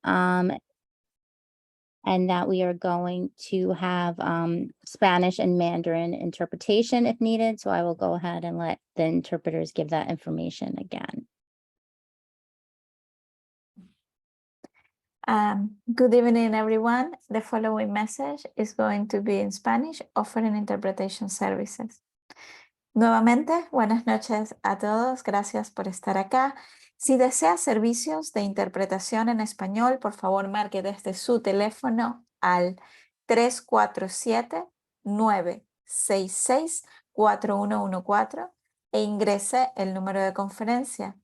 and that we are going to have Spanish and Mandarin interpretation if needed. So I will go ahead and let the interpreters give that information again. Good evening, everyone. The following message is going to be in Spanish, offering interpretation services. Nuevamente, buenas noches a todos. Gracias por estar acá. Si desea servicios de interpretación en español, por favor marque desde su teléfono al 347-966-4114 e ingrese el número de conferencia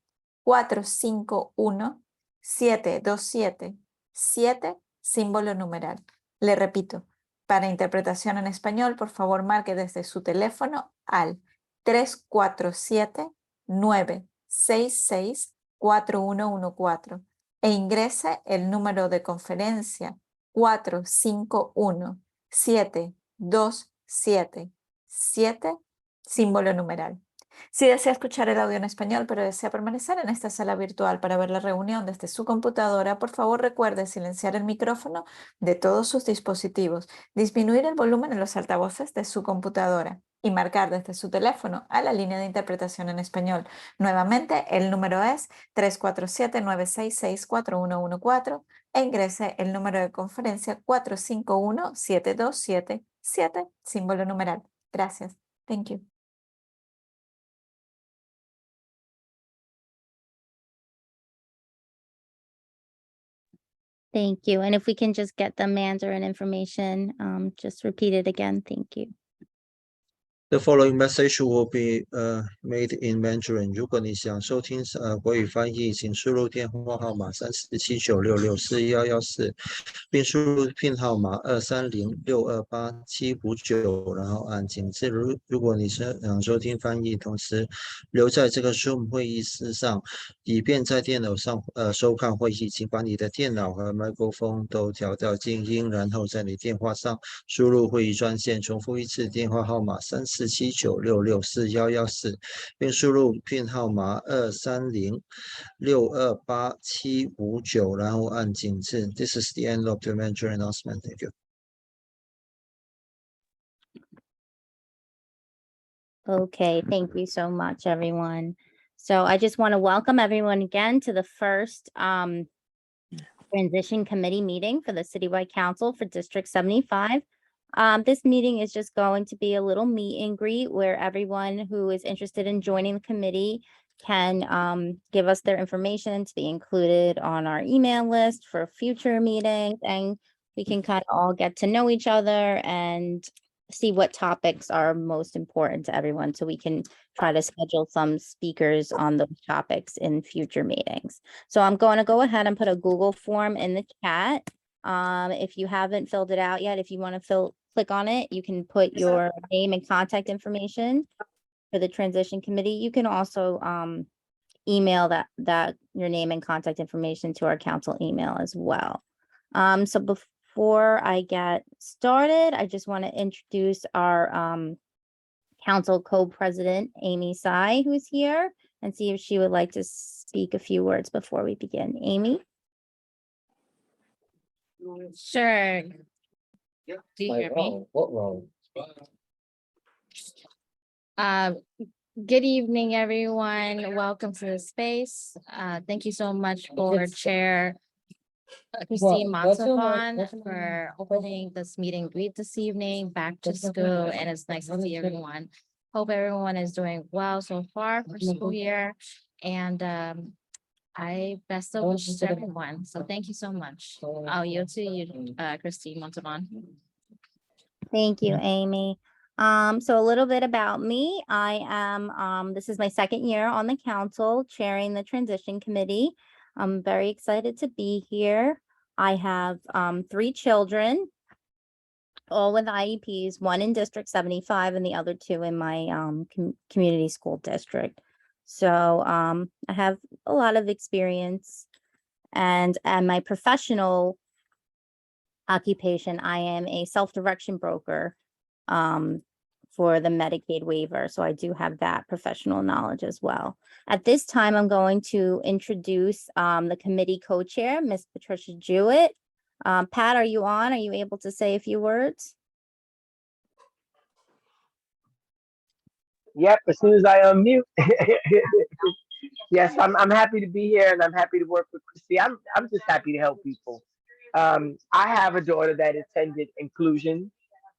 451-727-7, símbolo numeral. Le repito, para interpretación en español, por favor marque desde su teléfono al 347-966-4114 e ingrese el número de conferencia 451-727-7, símbolo numeral. Si desea escuchar el audio en español, pero desea permanecer en esta sala virtual para ver la reunión desde su computadora, por favor recuerde silenciar el micrófono de todos sus dispositivos, disminuir el volumen en los altavoces de su computadora y marcar desde su teléfono a la línea de interpretación en español. Nuevamente, el número es 347-966-4114 e ingrese el número de conferencia 451-727-7, símbolo numeral. Gracias. Thank you. Thank you. And if we can just get the Mandarin information, just repeat it again. Thank you. The following message will be made in Mandarin. 如果你想收听国语翻译，请输入电话号码3479664114，并输入PIN号码230628759，然后按井字。如果你是想收听翻译，同时留在这个 Zoom 会议室上，以便在电脑上收看会议，请把你的电脑和麦克风都调到静音，然后在你电话上输入会议专线。重复一次电话号码3479664114，并输入 PIN 号码230628759，然后按井字。This is the end of the Mandarin announcement. Thank you. Okay, thank you so much, everyone. So I just want to welcome everyone again to the first transition committee meeting for the Citywide Council for District 75. This meeting is just going to be a little meet and greet where everyone who is interested in joining the committee can give us their information to be included on our email list for future meetings, and we can kind of all get to know each other and see what topics are most important to everyone, so we can try to schedule some speakers on those topics in future meetings. So I'm going to go ahead and put a Google form in the chat. If you haven't filled it out yet, if you want to click on it, you can put your name and contact information for the transition committee. You can also email that your name and contact information to our council email as well. So before I get started, I just want to introduce our council co-president, Amy Tsai, who's here, and see if she would like to speak a few words before we begin. Amy? Sure. Do you hear me? What wrong? Good evening, everyone. Welcome to the space. Thank you so much for Chair Christine Montalban for opening this meeting greet this evening, back to school, and it's nice to see everyone. Hope everyone is doing well so far for school year, and I best of wishes to everyone. So thank you so much. I'll yield to you, Christine Montalban. Thank you, Amy. So a little bit about me. I am, this is my second year on the council chairing the transition committee. I'm very excited to be here. I have 3 children, all with IEPs, one in District 75 and the other 2 in my community school district. So I have a lot of experience, and my professional occupation, I am a self-direction broker for the Medicaid waiver. So I do have that professional knowledge as well. At this time, I'm going to introduce the committee co-chair, Ms. Patricia Jewett. Pat, are you on? Are you able to say a few words? Yep, as soon as I unmute. Yes, I'm happy to be here and I'm happy to work with Christy. I'm just happy to help people. I have a daughter that attended inclusion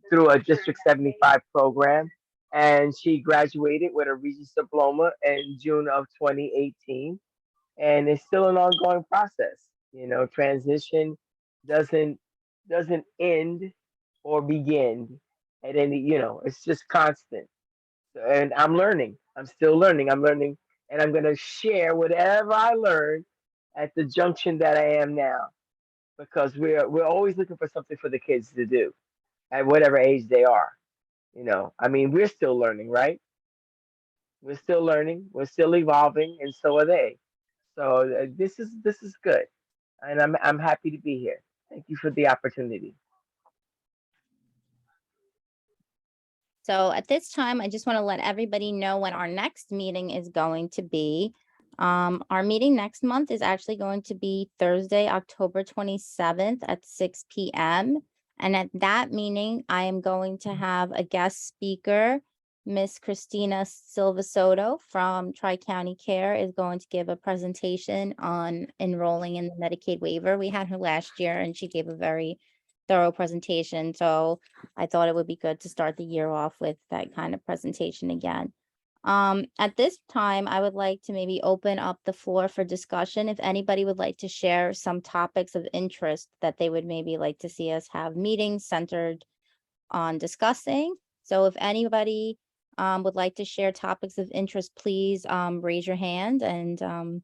through a District 75 program, and she graduated with a Regents diploma in June of 2018. And it's still an ongoing process. You know, transition doesn't doesn't end or begin at any, it's just constant. And I'm learning. I'm still learning. I'm learning, and I'm going to share whatever I learned at the junction that I am now, because we're always looking for something for the kids to do at whatever age they are. I mean, we're still learning, right? We're still learning. We're still evolving, and so are they. So this is good, and I'm happy to be here. Thank you for the opportunity. So at this time, I just want to let everybody know when our next meeting is going to be. Our meeting next month is actually going to be Thursday, October 27th at 6 p.m. And at that meeting, I am going to have a guest speaker. Miss Christina Silva Soto from Tri-County Care is going to give a presentation on enrolling in the Medicaid waiver. We had her last year and she gave a very thorough presentation. So I thought it would be good to start the year off with that kind of presentation again. At this time, I would like to maybe open up the floor for discussion. If anybody would like to share some topics of interest that they would maybe like to see us have meetings centered on discussing. So if anybody would like to share topics of interest, please raise your hand and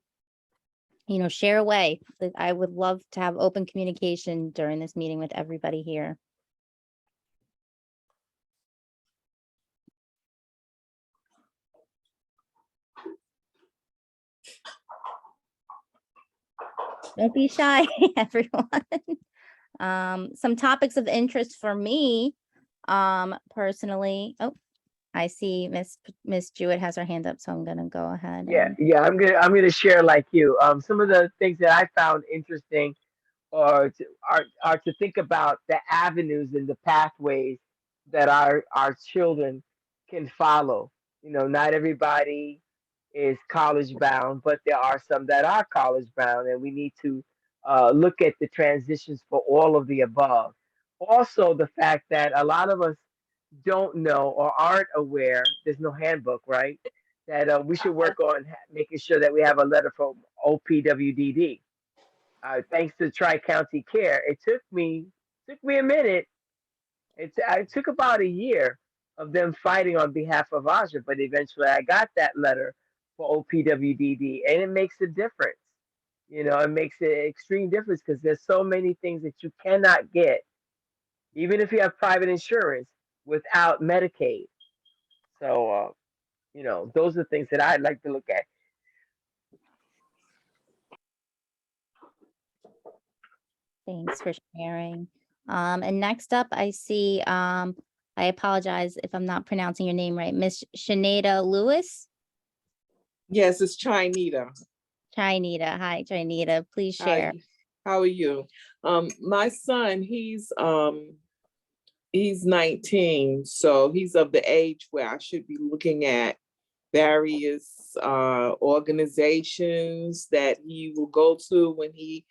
share away. I would love to have open communication during this meeting with everybody here. Don't be shy, everyone. Some topics of interest for me, personally. Oh, I see Miss Jewett has her hand up, so I'm gonna go ahead. Yeah. I'm gonna share like you. Some of the things that I found interesting are to think about the avenues and the pathways that our children can follow. Not everybody is college bound, but there are some that are college bound, and we need to look at the transitions for all of the above. Also, the fact that a lot of us don't know or aren't aware, there's no handbook, right? That we should work on making sure that we have a letter from OPWDD. Thanks to Tri-County Care, it took me a minute. It took about a year of them fighting on behalf of Aja, but eventually I got that letter for OPWDD, and it makes a difference. It makes an extreme difference because there's so many things that you cannot get, even if you have private insurance, without Medicaid. So, those are things that I'd like to look at. Thanks for sharing. And next up, I see, I apologize if I'm not pronouncing your name right, Miss Shanada Lewis. Yes, it's Chinita. Chinita, hi, Chinita, please share. Hi, how are you? My son, he's 19, so he's of the age where I should be looking at various organizations that he will go to when he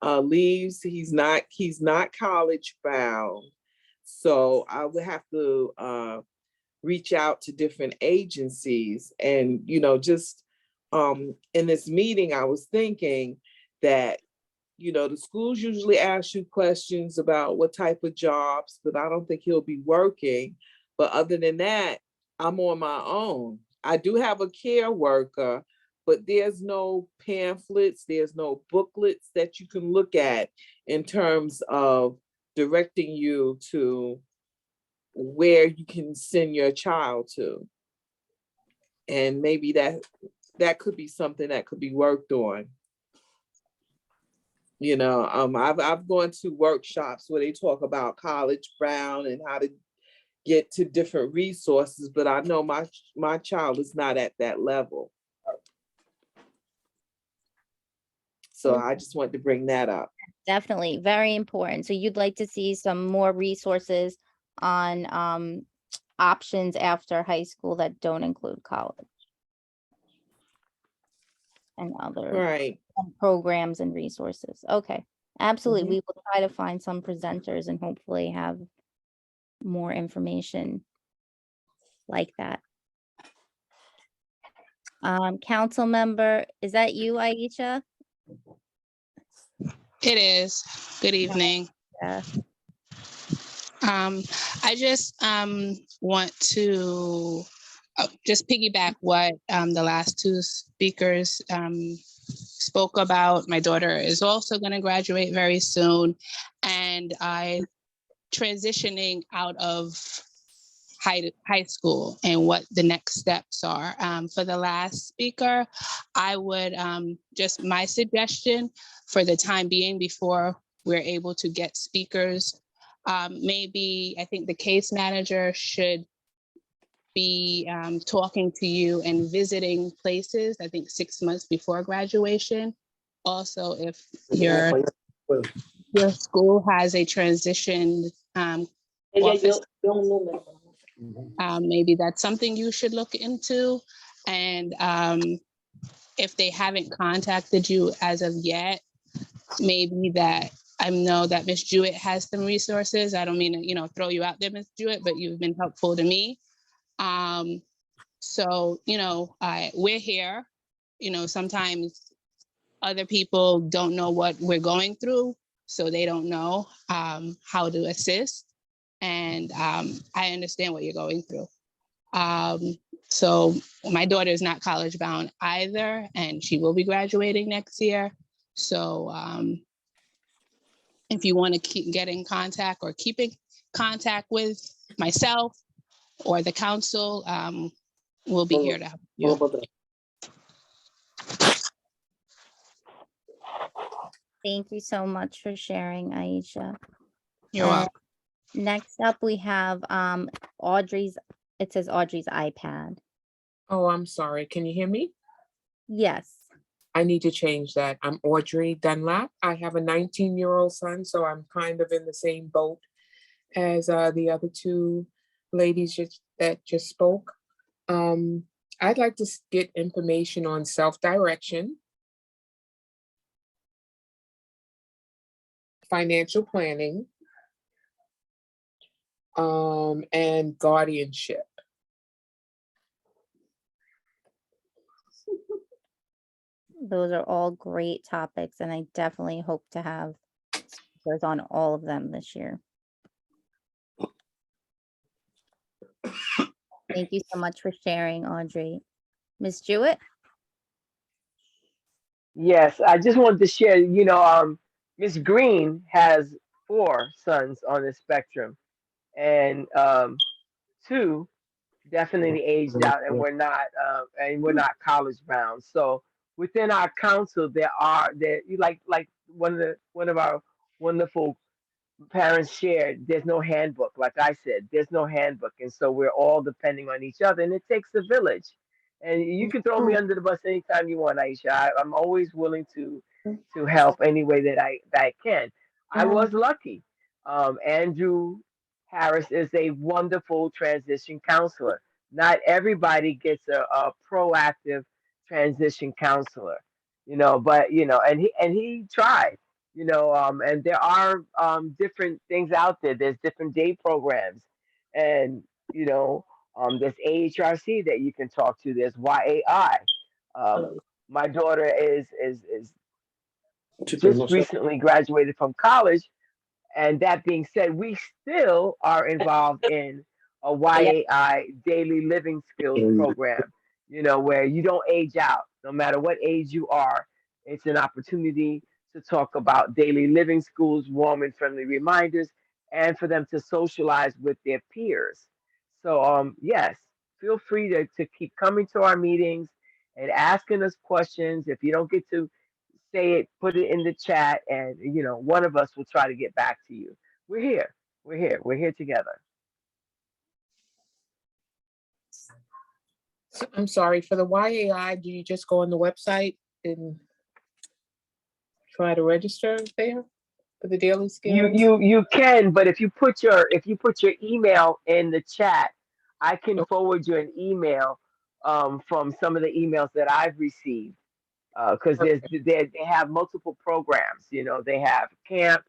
leaves. He's not college bound, so I would have to reach out to different agencies. And just in this meeting, I was thinking that the schools usually ask you questions about what type of jobs, but I don't think he'll be working. But other than that, I'm on my own. I do have a care worker, but there's no pamphlets, there's no booklets that you can look at in terms of directing you to where you can send your child to. And maybe that could be something that could be worked on. I've gone to workshops where they talk about college bound and how to get to different resources, but I know my child is not at that level. So I just wanted to bring that up. Definitely, very important. So you'd like to see some more resources on options after high school that don't include college and other Right. programs and resources. Okay, absolutely. Mhm. We will try to find some presenters and hopefully have more information like that. Council member, is that you, Aisha? It is. Good evening. Yeah. I just want to just piggyback what the last two speakers spoke about. My daughter is also going to graduate very soon, and I transitioning out of high school and what the next steps are. For the last speaker, I would just my suggestion for the time being before we're able to get speakers, maybe I think the case manager should be talking to you and visiting places, I think 6 months before graduation. Also, if your school has a transition office, maybe that's something you should look into. And if they haven't contacted you as of yet, maybe that I know that Ms. Jewett has some resources. I don't mean to, throw you out there, Ms. Jewett, but you've been helpful to me. So, we're here. Sometimes other people don't know what we're going through, so they don't know how to assist. And I understand what you're going through. So my daughter is not college bound either, and she will be graduating next year. So if you want to keep getting contact or keeping contact with myself or the council, we'll be here to help you. Thank you so much for sharing, Aisha. You're welcome. Next up, we have Audrey's, it says Audrey's iPad. Oh, I'm sorry. Can you hear me? Yes. I need to change that. I'm Audrey Dunlap. I have a 19-year-old son, so I'm kind of in the same boat as the other two ladies that just spoke. I'd like to get information on self-direction, financial planning, and guardianship. Those are all great topics, and I definitely hope to have speakers on all of them this year. Thank you so much for sharing, Audrey. Ms. Jewett? Yes, I just wanted to share, Miss Green has 4 sons on the spectrum, and 2 definitely aged out, and we're not college bound. So within our council, there like one of our wonderful parents shared, there's no handbook. Like I said, there's no handbook, and so we're all depending on each other, and it takes a village. And you can throw me under the bus anytime you want, Aisha. I'm always willing to help any way that I can. I was lucky. Andrew Harris is a wonderful transition counselor. Not everybody gets a proactive transition counselor, but and he tried, and there are different things out there. There's different day programs, and there's AHRC that you can talk to. There's YAI. My daughter is just recently graduated from college, and that being said, we still are involved in a YAI daily living skills program, where you don't age out. No matter what age you are, it's an opportunity to talk about daily living skills, warm and friendly reminders, and for them to socialize with their peers. So, yes, feel free to keep coming to our meetings and asking us questions. If you don't get to say it, put it in the chat, and one of us will try to get back to you. We're here. We're here. We're here together. I'm sorry, for the YAI, do you just go on the website and try to register there for the daily skills? You can, but if you put your email in the chat, I can Okay. forward you an email from some of the emails that I've received. Because they have multiple programs. You know, they have camp,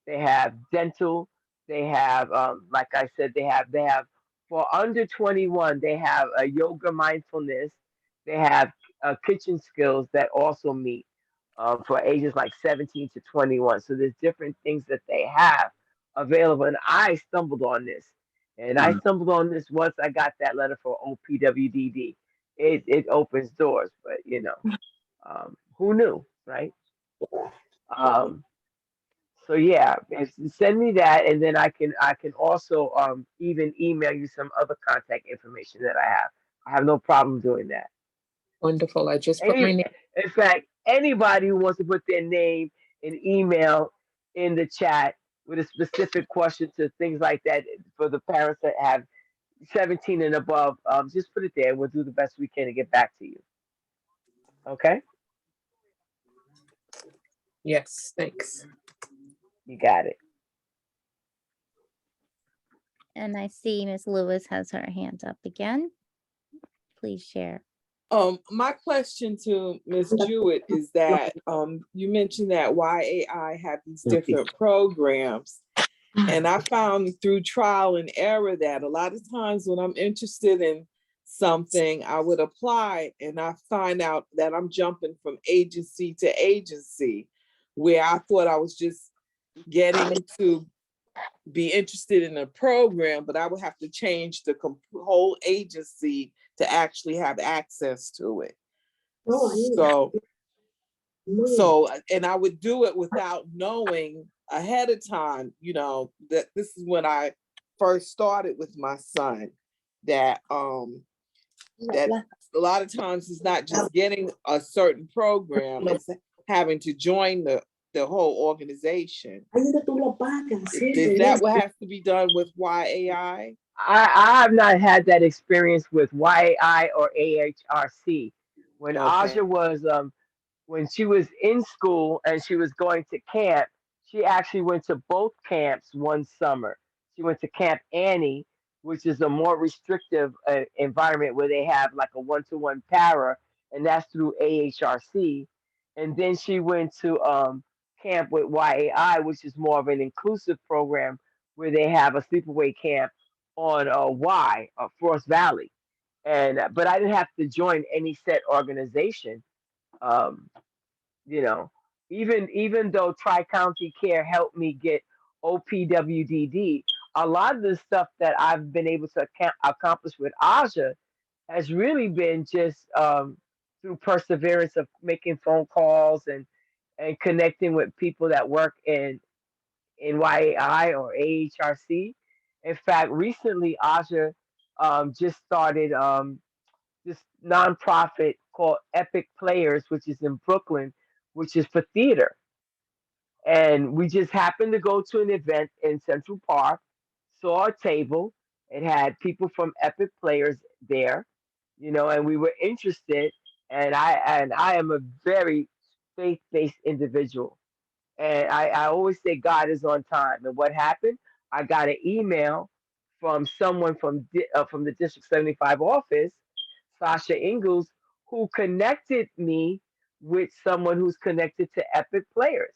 they have dental, they have like I said, they have for under 21, they have a yoga mindfulness, they have kitchen skills that also meet for ages like 17 to 21. So there's different things that they have available. And I stumbled on this. And I stumbled on this once I got that letter for OPWDD. It opens doors, but who knew, right? Um, so yeah, send me that, and then I can also even email you some other contact information that I have. I have no problem doing that. Wonderful. I just put Any, my name. in fact, anybody who wants to put their name and email in the chat with a specific question to things like that for the parents that have 17 and above, just put it there. We'll do the best we can to get back to you. Okay, Yes, thanks. you got it. And I see Ms. Lewis has her hand up again. Please share. My question to Ms. Jewett is that you mentioned that YAI had these different programs, and I found through trial and error that a lot of times when I'm interested in something, I would apply and I find out that I'm jumping from agency to agency, where I thought I was just getting to be interested in a program, but I would have to change the whole agency to actually have access to it. So, and I would do it without knowing ahead of time, that this is when I first started with my son, that that a lot of times it's not just getting a certain program, it's having to join the whole organization. Is that what has to be done with YAI? I have not had that experience with YAI or AHRC. When Okay. Aja was when she was in school and she was going to camp, she actually went to both camps one summer. She went to Camp Annie, which is a more restrictive environment where they have like a one-to-one para, and that's through AHRC. And then she went to camp with YAI, which is more of an inclusive program where they have a sleepaway camp on Forest Valley. And but I didn't have to join any set organization. Um, you know, even though Tri County Care helped me get OPWDD, a lot of the stuff that I've been able to accomplish with Aja has really been just through perseverance of making phone calls and connecting with people that work in YAI or AHRC. In fact, recently Aja just started this nonprofit called Epic Players, which is in Brooklyn, which is for theater. And we just happened to go to an event in Central Park, saw a table. It had people from Epic Players there, and we were interested. And I am a very faith-based individual. And I always say God is on time. And what happened? I got an email from someone from the District 75 office, Sasha Ingalls, who connected me with someone who's connected to Epic Players.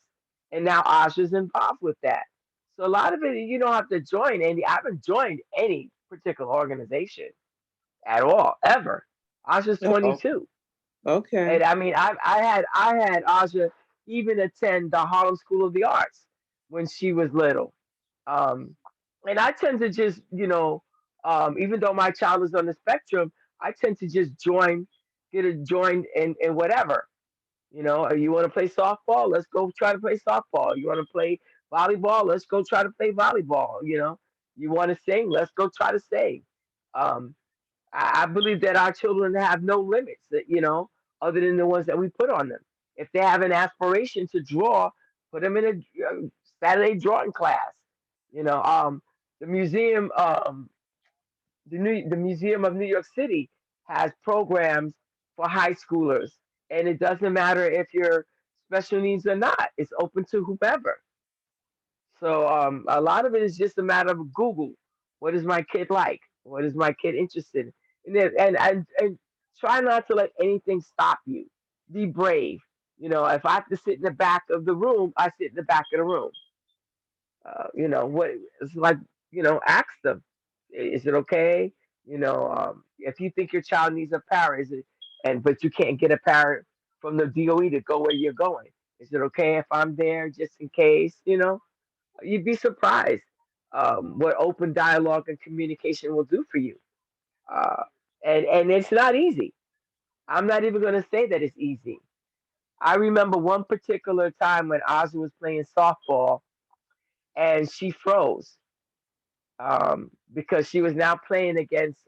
And now Aja's involved with that. So a lot of it, you don't have to join any. I haven't joined any particular organization at all, ever. Aja's Oh, 22. okay. And I mean, I had Aja even attend the Harlem School of the Arts when she was little. Um, and I tend to just, even though my child is on the spectrum, I tend to just get it joined in whatever. You want to play softball? Let's go try to play softball. You want to play volleyball? Let's go try to play volleyball. You want to sing? Let's go try to sing. Um, I believe that our children have no limits, other than the ones that we put on them. If they have an aspiration to draw, put them in a Saturday drawing class. The museum, the Museum of New York City has programs for high schoolers, and it doesn't matter if you're special needs or not. It's open to whomever. So a lot of it is just a matter of Google. What is my kid like? What is my kid interested in? And try not to let anything stop you. Be brave. You know, if I have to sit in the back of the room, I sit in the back of the room. You know what? It's like, you know, ask them, is it okay? You know, if you think your child needs a parent, is it, and but you can't get a parent from the DOE to go where you're going. Is it okay if I'm there just in case? You know, you'd be surprised what open dialogue and communication will do for you. Uh, and it's not easy. I'm not even going to say that it's easy. I remember one particular time when Ozzy was playing softball and she froze because she was now playing against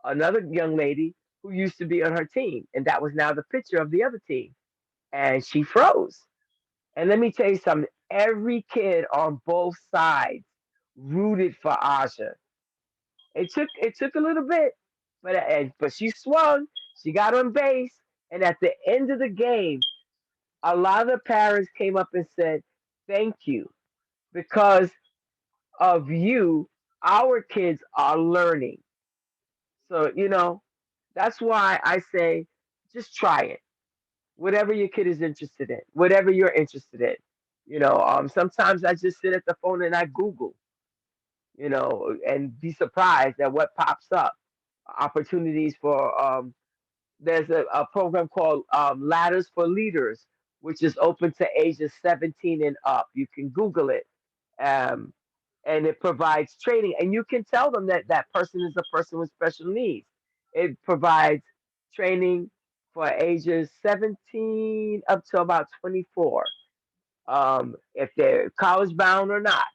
another young lady who used to be on her team, and that was now the pitcher of the other team, and she froze. And let me tell you something: every kid on both sides rooted for Aja. It took a little bit, but she swung. She got on base, and at the end of the game, a lot of the parents came up and said, "Thank you, because of you, our kids are learning." So you know, that's why I say, just try it. Whatever your kid is interested in, whatever you're interested in. You know, sometimes I just sit at the phone and I Google, you know, and be surprised at what pops up. Opportunities for there's a program called Ladders for Leaders, which is open to ages 17 and up. You can Google it, um, and it provides training, and you can tell them that that person is a person with special needs. It provides training for ages 17 up to about 24, if they're college bound or not.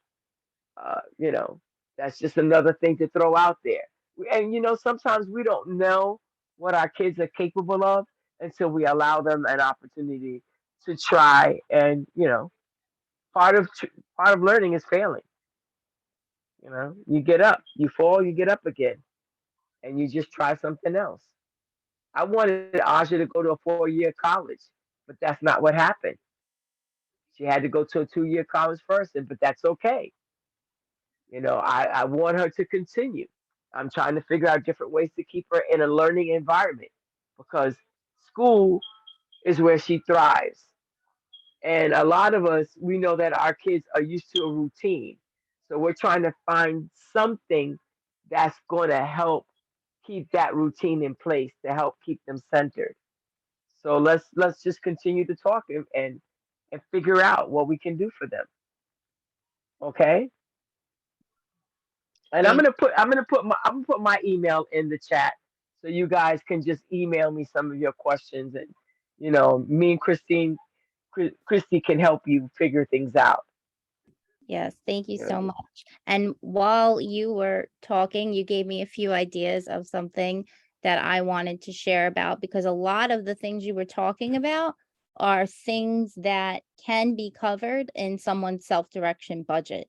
You know, that's just another thing to throw out there. And you know, sometimes we don't know what our kids are capable of until we allow them an opportunity to try. And you know, part of learning is failing. You know, you get up, you fall, you get up again, and you just try something else. I wanted Aja to go to a 4-year college, but that's not what happened. She had to go to a 2-year college first, but that's okay. You know, I want her to continue. I'm trying to figure out different ways to keep her in a learning environment because school is where she thrives. And a lot of us, we know that our kids are used to a routine. So we're trying to find something that's going to help keep that routine in place to help keep them centered. So let's just continue to talk and figure out what we can do for them. Okay? And Thank I'm gonna put my email in the chat so you guys can just email me some of your questions, and you know, me and Christy can help you figure things out. Yes, thank you You so know, much. And while you were talking, you gave me a few ideas of something that I wanted to share about, because a lot of the things you were talking about are things that can be covered in someone's self-direction budget.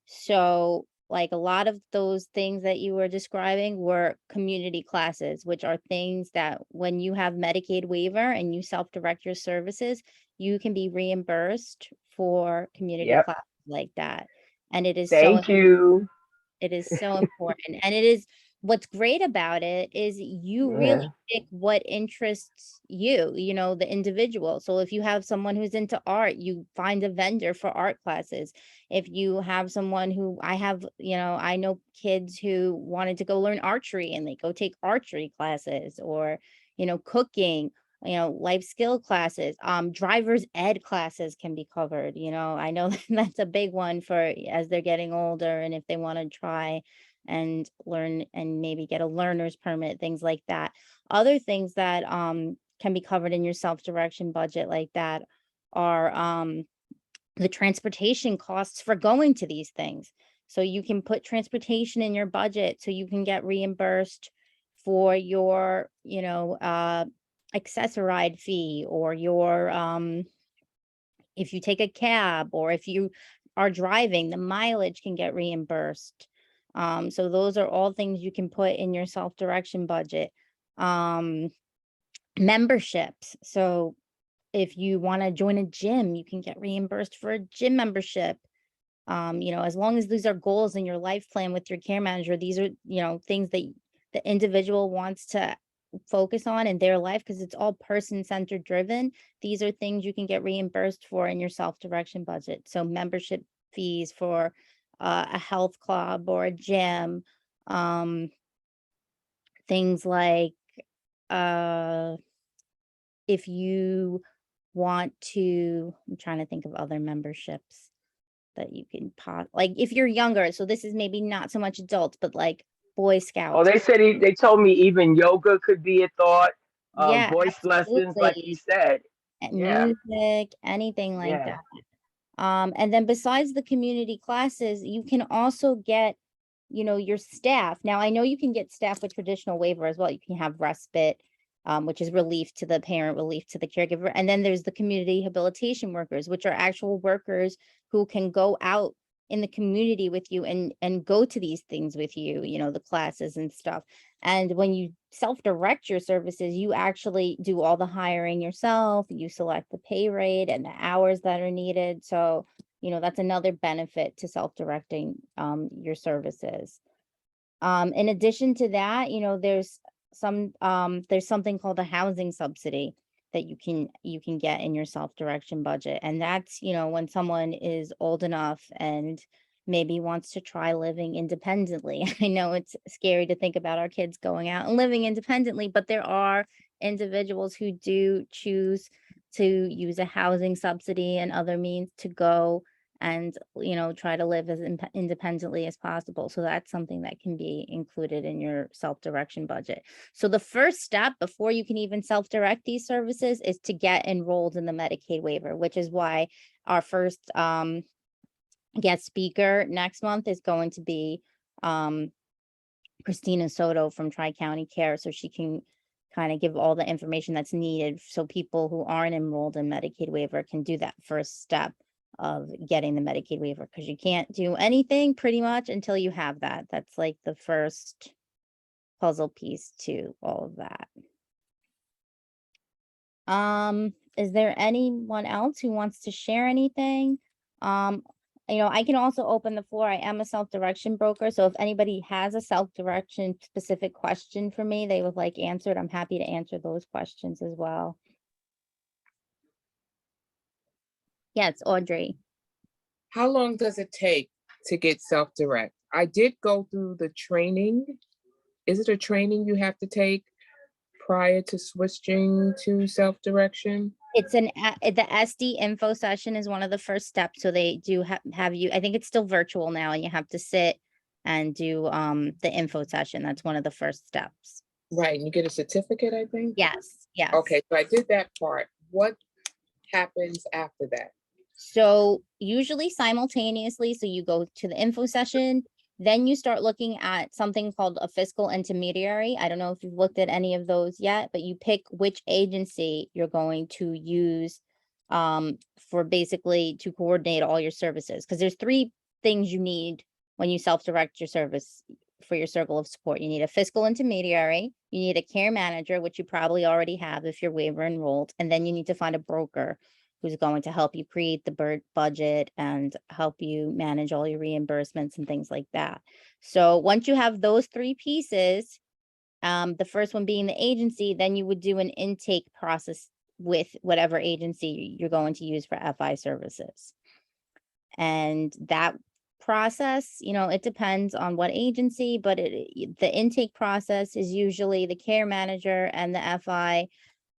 So like a lot of those things that you were describing were community classes, which are things that when you have Medicaid waiver and you self-direct your services, you can be reimbursed for community yep. classes like that. And it is so Thank you. it is so important. And it is what's great about it is you really Yeah. pick what interests you, you know, the individual. So if you have someone who's into art, you find a vendor for art classes. If you have someone who I have, you know, I know kids who wanted to go learn archery and they go take archery classes, or, you know, cooking, you know, life skill classes, driver's ed classes can be covered. You know, I know that's a big one for as they're getting older and if they want to try and learn and maybe get a learner's permit, things like that. Other things that can be covered in your self-direction budget like that are the transportation costs for going to these things. So you can put transportation in your budget so you can get reimbursed for your, you know, accessoride fee, or your if you take a cab, or if you are driving, the mileage can get reimbursed. So those are all things you can put in your self-direction budget. Memberships. So if you want to join a gym, you can get reimbursed for a gym membership. As long as these are goals in your life plan with your care manager, these are, things that the individual wants to focus on in their life, because it's all person-centered driven. These are things you can get reimbursed for in your self-direction budget. So membership fees for a health club or a gym, things like if you want to, I'm trying to think of other memberships that you can like if you're younger, so this is maybe not so much adults, but like Boy Oh, Scouts. they said they told me even yoga could be a thought. Yeah, Voice lessons, like you absolutely. said. Yeah, Music, anything like yeah. that. And then besides the community classes, you can also get, your staff. Now, I know you can get staff with traditional waiver as well. You can have respite, which is relief to the parent, relief to the caregiver. And then there's the community rehabilitation workers, which are actual workers who can go out in the community with you and go to these things with you, the classes and stuff. And when you self-direct your services, you actually do all the hiring yourself. You select the pay rate and the hours that are needed. So, that's another benefit to self-directing your services. In addition to that, there's something called a housing subsidy that you can get in your self-direction budget. And that's, when someone is old enough and maybe wants to try living independently. I know it's scary to think about our kids going out and living independently, but there are individuals who do choose to use a housing subsidy and other means to go and, try to live as independently as possible. So that's something that can be included in your self-direction budget. So the first step before you can even self-direct these services is to get enrolled in the Medicaid waiver, which is why our first guest speaker next month is going to be Christina Soto from Tri-County Care, so she can kind of give all the information that's needed so people who aren't enrolled in Medicaid waiver can do that first step of getting the Medicaid waiver, because you can't do anything pretty much until you have that. That's like the first puzzle piece to all of that. Is there anyone else who wants to share anything? I can also open the floor. I am a self-direction broker, so if anybody has a self-direction specific question for me they would like answered, I'm happy to answer those questions as well. Yes, Audrey. How long does it take to get self-direct? I did go through the training. Is it a training you have to take prior to switching to self-direction? It's the SD info session is one of the first steps. So they do have you, I think it's still virtual now, and you have to sit and do the info session. That's one of the first steps. Right, and you get a certificate, I think? Yes, yes. Okay, so I did that part. What happens after that? So usually simultaneously, so you go to the info session, then you start looking at something called a fiscal intermediary. I don't know if you've looked at any of those yet, but you pick which agency you're going to use for basically to coordinate all your services. Because there's three things you need when you self-direct your service for your circle of support. You need a fiscal intermediary, you need a care manager, which you probably already have if you're waiver enrolled, and then you need to find a broker who's going to help you create the budget and help you manage all your reimbursements and things like that. So once you have those three pieces, the first one being the agency, then you would do an intake process with whatever agency you're going to use for FI services. And that process, it depends on what agency, but the intake process is usually the care manager and the FI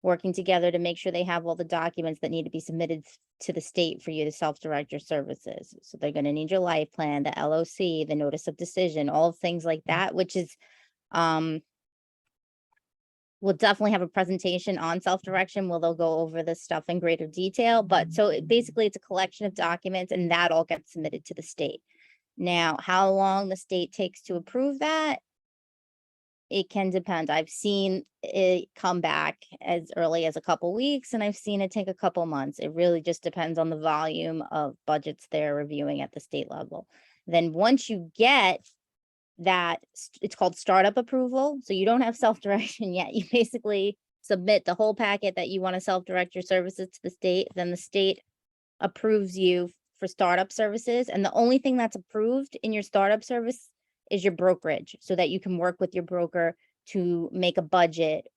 working together to make sure they have all the documents that need to be submitted to the state for you to self-direct your services. So they're going to need your life plan, the LOC, the notice of decision, all things like that, which is, we'll definitely have a presentation on self-direction where they'll go over this stuff in greater detail. But so basically it's a collection of documents and that all gets submitted to the state. Now, how long the state takes to approve that, it can depend. I've seen it come back as early as a couple weeks, and I've seen it take a couple months. It really just depends on the volume of budgets they're reviewing at the state level. Then once you get it's called startup approval. So you don't have self-direction yet. You basically submit the whole packet that you want to self-direct your services to the state. Then the state approves you for startup services. And the only thing that's approved in your startup service is your brokerage, so that you can work with your broker to make a budget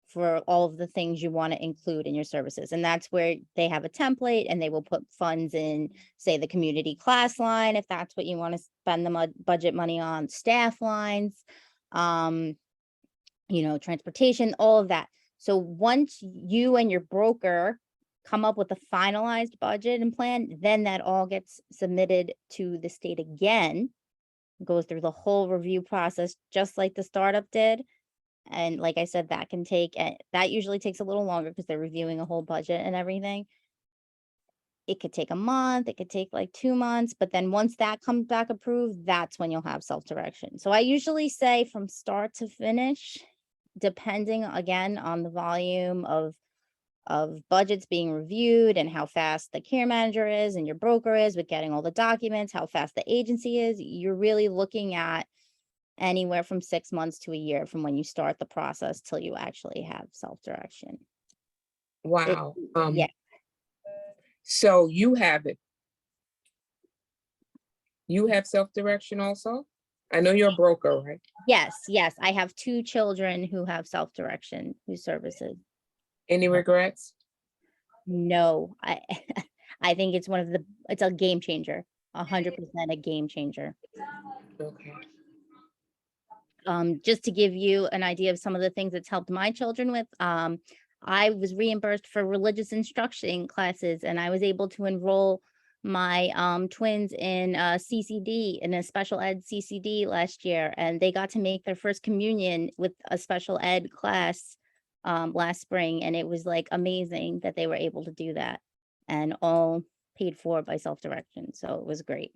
for all of the things you want to include in your services. And that's where they have a template, and they will put funds in, say, the community class line, if that's what you want to spend the budget money on, staff lines, transportation, all of that. So once you and your broker come up with a finalized budget and plan, then that all gets submitted to the state again, goes through the whole review process, just like the startup did. And like I said, that usually takes a little longer because they're reviewing a whole budget and everything. It could take a month, it could take like 2 months, but then once that comes back approved, that's when you'll have self-direction. So I usually say from start to finish, depending again on the volume of budgets being reviewed and how fast the care manager is and your broker is with getting all the documents, how fast the agency is, you're really looking at anywhere from 6 months to a year from when you start the process till you actually have self-direction. Wow. Yeah. So you have it. You have self-direction also? I know you're a broker, right? Yes. I have 2 children who have self-direction, who services. Any regrets? No, I think it's it's a game changer, 100% a game changer. Okay. Just to give you an idea of some of the things it's helped my children with, I was reimbursed for religious instruction classes, and I was able to enroll my twins in CCD, in a special ed CCD last year, and they got to make their first communion with a special ed class last spring, and it was like amazing that they were able to do that, and all paid for by self-direction. So it was great.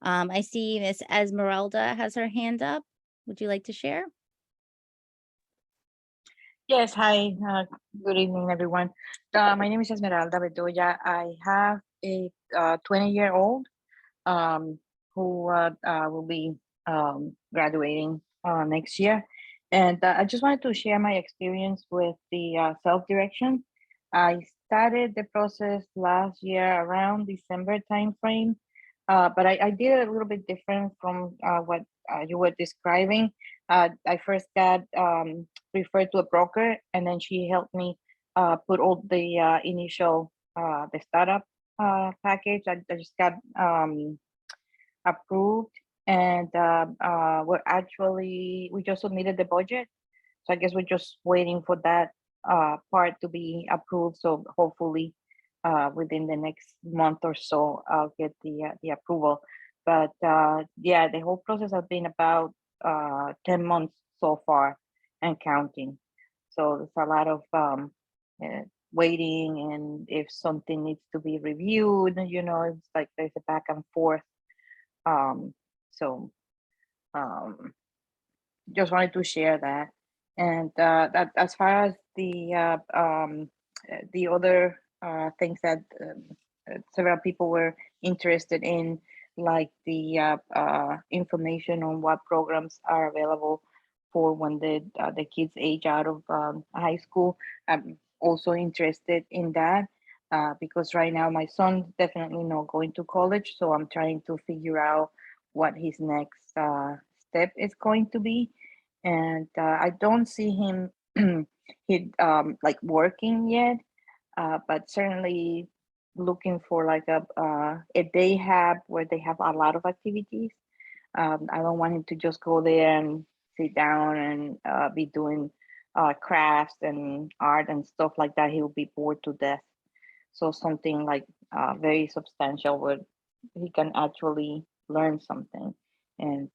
I see Miss Esmeralda has her hand up. Would you like to share? Yes, hi, good evening, everyone. My name is Esmeralda Bedoya. I have a 20-year-old who will be graduating next year. And I just wanted to share my experience with the self-direction. I started the process last year around December timeframe, but I did it a little bit different from what you were describing. I first got referred to a broker, and then she helped me put all the initial the startup package. I just got approved, and we just submitted the budget. So I guess we're just waiting for that part to be approved. So hopefully within the next month or so, I'll get the approval. But yeah, the whole process has been about 10 months so far and counting. So there's a lot of waiting, and if something needs to be reviewed, it's like there's a back and forth. Just wanted to share that. And that as far as the other things that several people were interested in, like the information on what programs are available for when the kids age out of high school. I'm also interested in that because right now my son's definitely not going to college, so I'm trying to figure out what his next step is going to be. And I don't see him like working yet, but certainly looking for like a day hub where they have a lot of activities. I don't want him to just go there and sit down and be doing crafts and art and stuff like that. He'll be bored to death. So something like very substantial where he can actually learn something and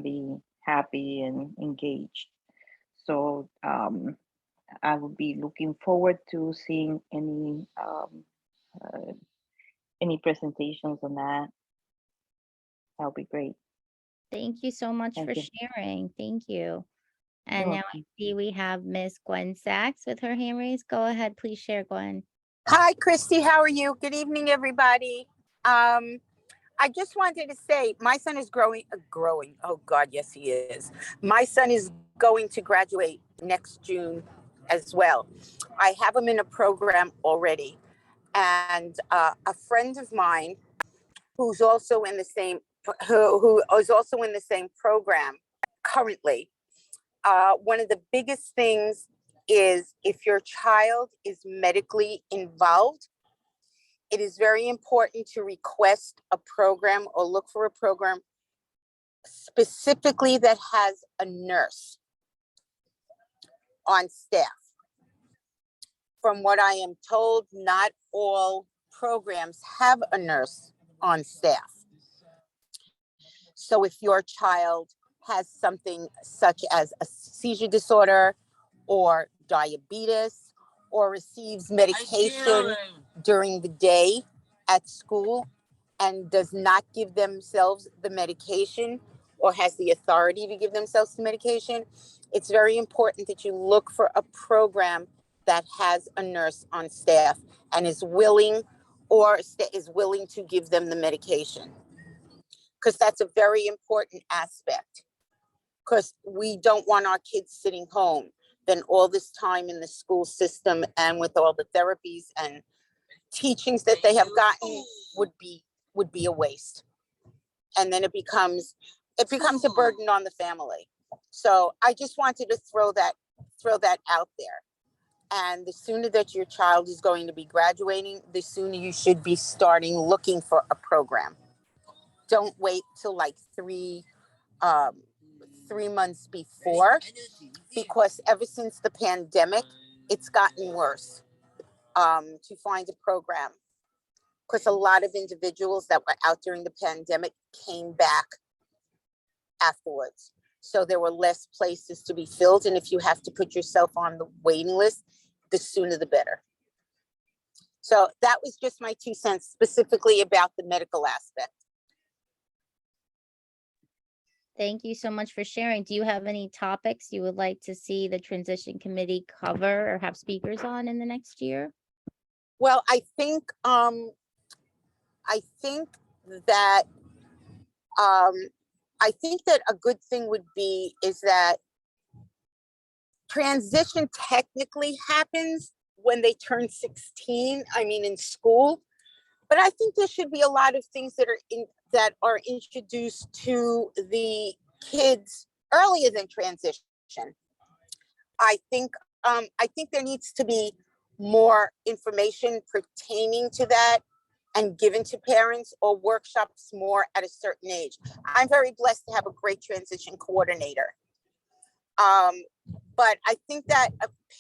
be happy and engaged. So I will be looking forward to seeing any presentations on that. That'll be great. Thank you so much Thank for you. sharing. Thank you. And You're now I see we have Miss Gwen Sachs with her hand raised. Go ahead, please share, Gwen. Hi, Christy. How are you? Good evening, everybody. I just wanted to say my son is growing. Oh God, yes, he is. My son is going to graduate next June as well. I have him in a program already. And a friend of mine who's also in the same, who is also in the same program currently, one of the biggest things is if your child is medically involved, it is very important to request a program or look for a program specifically that has a nurse on staff. From what I am told, not all programs have a nurse on staff. So if your child has something such as a seizure disorder or diabetes or receives medication during the day at school and does not give themselves the medication or has the authority to give themselves the medication, it's very important that you look for a program that has a nurse on staff and is willing to give them the medication. Because that's a very important aspect. Because we don't want our kids sitting home then all this time in the school system and with all the therapies and teachings that they have gotten would be a waste. And then it becomes a burden on the family. So I just wanted to throw that out there. And the sooner that your child is going to be graduating, the sooner you should be starting looking for a program. Don't wait till like 3 months before, because ever since the pandemic, it's gotten worse to find a program. Because a lot of individuals that were out during the pandemic came back afterwards. So there were less places to be filled. And if you have to put yourself on the waiting list, the sooner the better. So that was just my 2 cents specifically about the medical aspect. Thank you so much for sharing. Do you have any topics you would like to see the transition committee cover or have speakers on in the next year? Well, I think that a good thing would be is that transition technically happens when they turn 16, in school. But I think there should be a lot of things that are introduced to the kids earlier than transition. I think there needs to be more information pertaining to that and given to parents, or workshops more at a certain age. I'm very blessed to have a great transition coordinator. But I think that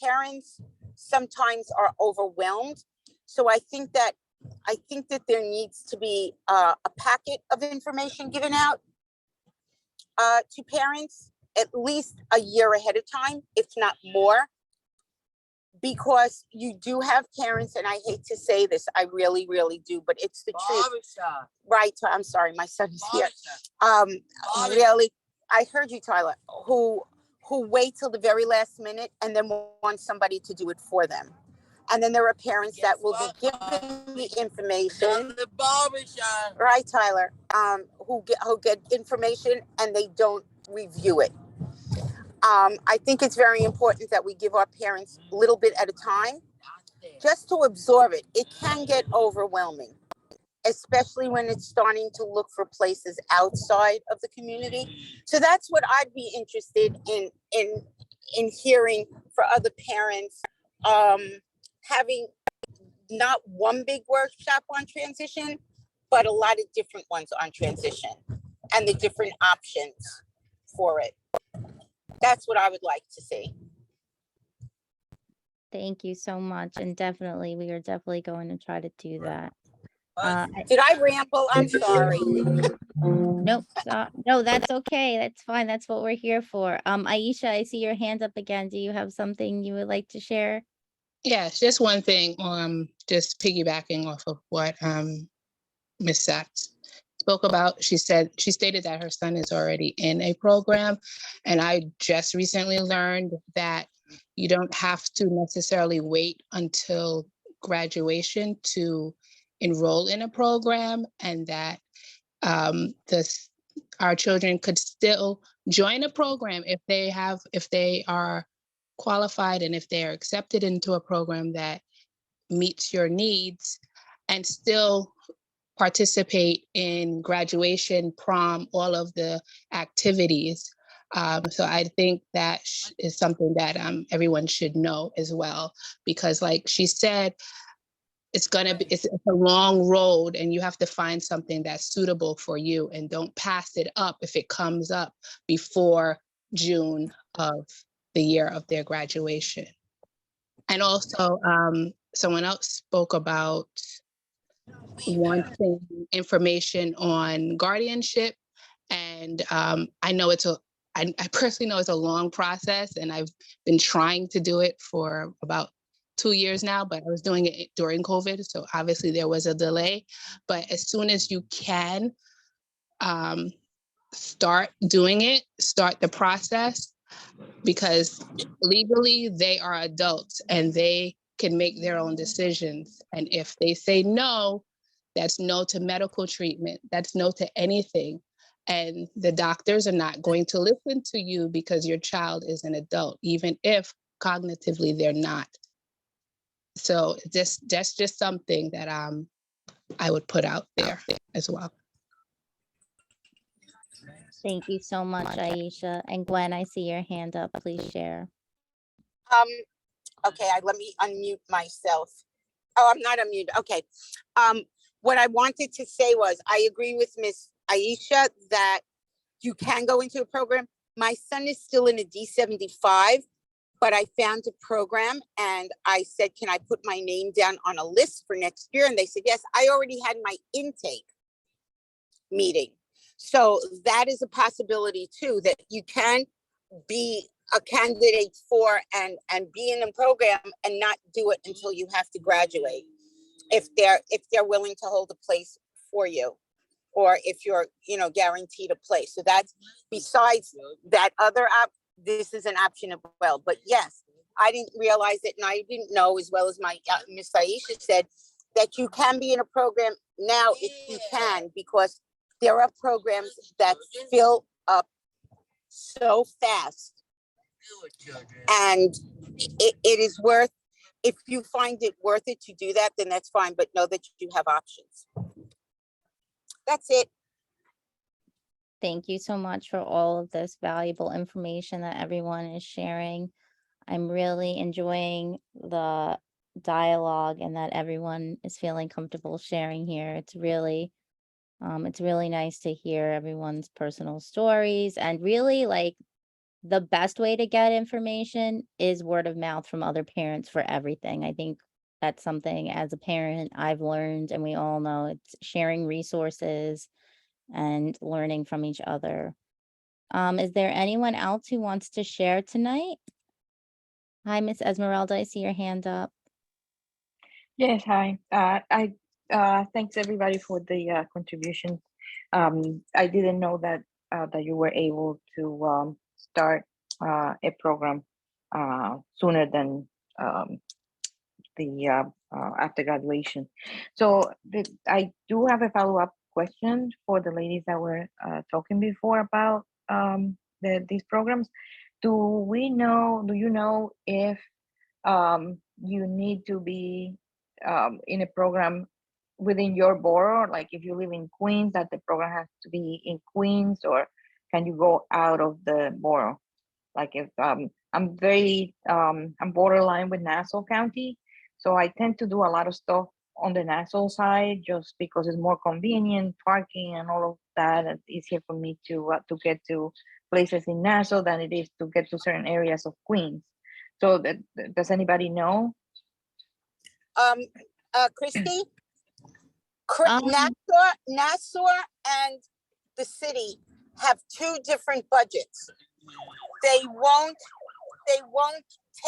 parents sometimes are overwhelmed. So I think that there needs to be a packet of information given out to parents at least a year ahead of time, if not more. Because you do have parents, and I hate to say this, I really, really do, but it's the truth. Right, I'm sorry, my son's here. Really, I heard you, Tyler, who wait till the very last minute and then want somebody to do it for them. And then there are parents that will be given the information. Right, Tyler, who get information and they don't review it. I think it's very important that we give our parents a little bit at a time just to absorb it. It can get overwhelming, especially when it's starting to look for places outside of the community. So that's what I'd be interested in hearing for other parents, having not one big workshop on transition, but a lot of different ones on transition and the different options for it. That's what I would like to see. Thank you so much. And definitely, we are definitely going to try to do that. Did I ramble? I'm sorry. Nope. No, that's okay. That's fine. That's what we're here for. Aisha, I see your hand up again. Do you have something you would like to share? Yes, just one thing, just piggybacking off of what Ms. Sachs spoke about. She stated that her son is already in a program, and I just recently learned that you don't have to necessarily wait until graduation to enroll in a program, and that our children could still join a program if they are qualified and if they are accepted into a program that meets your needs, and still participate in graduation, prom, all of the activities. So I think that is something that everyone should know as well, because like she said, it's a long road and you have to find something that's suitable for you, and don't pass it up if it comes up before June of the year of their graduation. And also, someone else spoke about wanting information on guardianship. And I know I personally know it's a long process, and I've been trying to do it for about 2 years now, but I was doing it during COVID. So obviously there was a delay, but as soon as you can start doing it, start the process, because legally they are adults and they can make their own decisions. And if they say no, that's no to medical treatment, that's no to anything. And the doctors are not going to listen to you because your child is an adult, even if cognitively they're not. So that's just something that I would put out there as well. Thank you so much, Aisha. And Gwen, I see your hand up. Please share. Okay, let me unmute myself. Oh, I'm not unmuted. Okay. What I wanted to say was, I agree with Miss Aisha that you can go into a program. My son is still in a D75, but I found a program and I said, can I put my name down on a list for next year? And they said, yes. I already had my intake meeting. So that is a possibility too, that you can be a candidate for and be in the program and not do it until you have to graduate, if they're willing to hold a place for you, or if you're guaranteed a place. So that's, besides that other this is an option as well. But yes, I didn't realize it, and I didn't know, as well as my Miss Aisha said, that you can be in a program now if you can, because there are programs that fill up so fast, and it is worth, if you find it worth it to do that, then that's fine, but know that you have options. That's it. Thank you so much for all of this valuable information that everyone is sharing. I'm really enjoying the dialogue and that everyone is feeling comfortable sharing here. It's really nice to hear everyone's personal stories, and really, like, the best way to get information is word of mouth from other parents for everything. I think that's something as a parent I've learned, and we all know, it's sharing resources and learning from each other. Is there anyone else who wants to share tonight? Hi, Miss Esmeralda, I see your hand up. Yes, hi. Thanks everybody for the contribution. I didn't know that you were able to start a program sooner than after graduation. So I do have a follow-up question for the ladies that were talking before about these programs. Do you know if you need to be in a program within your borough, like if you live in Queens, that the program has to be in Queens, or can you go out of the borough? Like if I'm borderline with Nassau County, so I tend to do a lot of stuff on the Nassau side just because it's more convenient, parking and all of that. It's easier for me to get to places in Nassau than it is to get to certain areas of Queens. So does anybody know? Christy, Um, Nassau and the city have two different budgets. They won't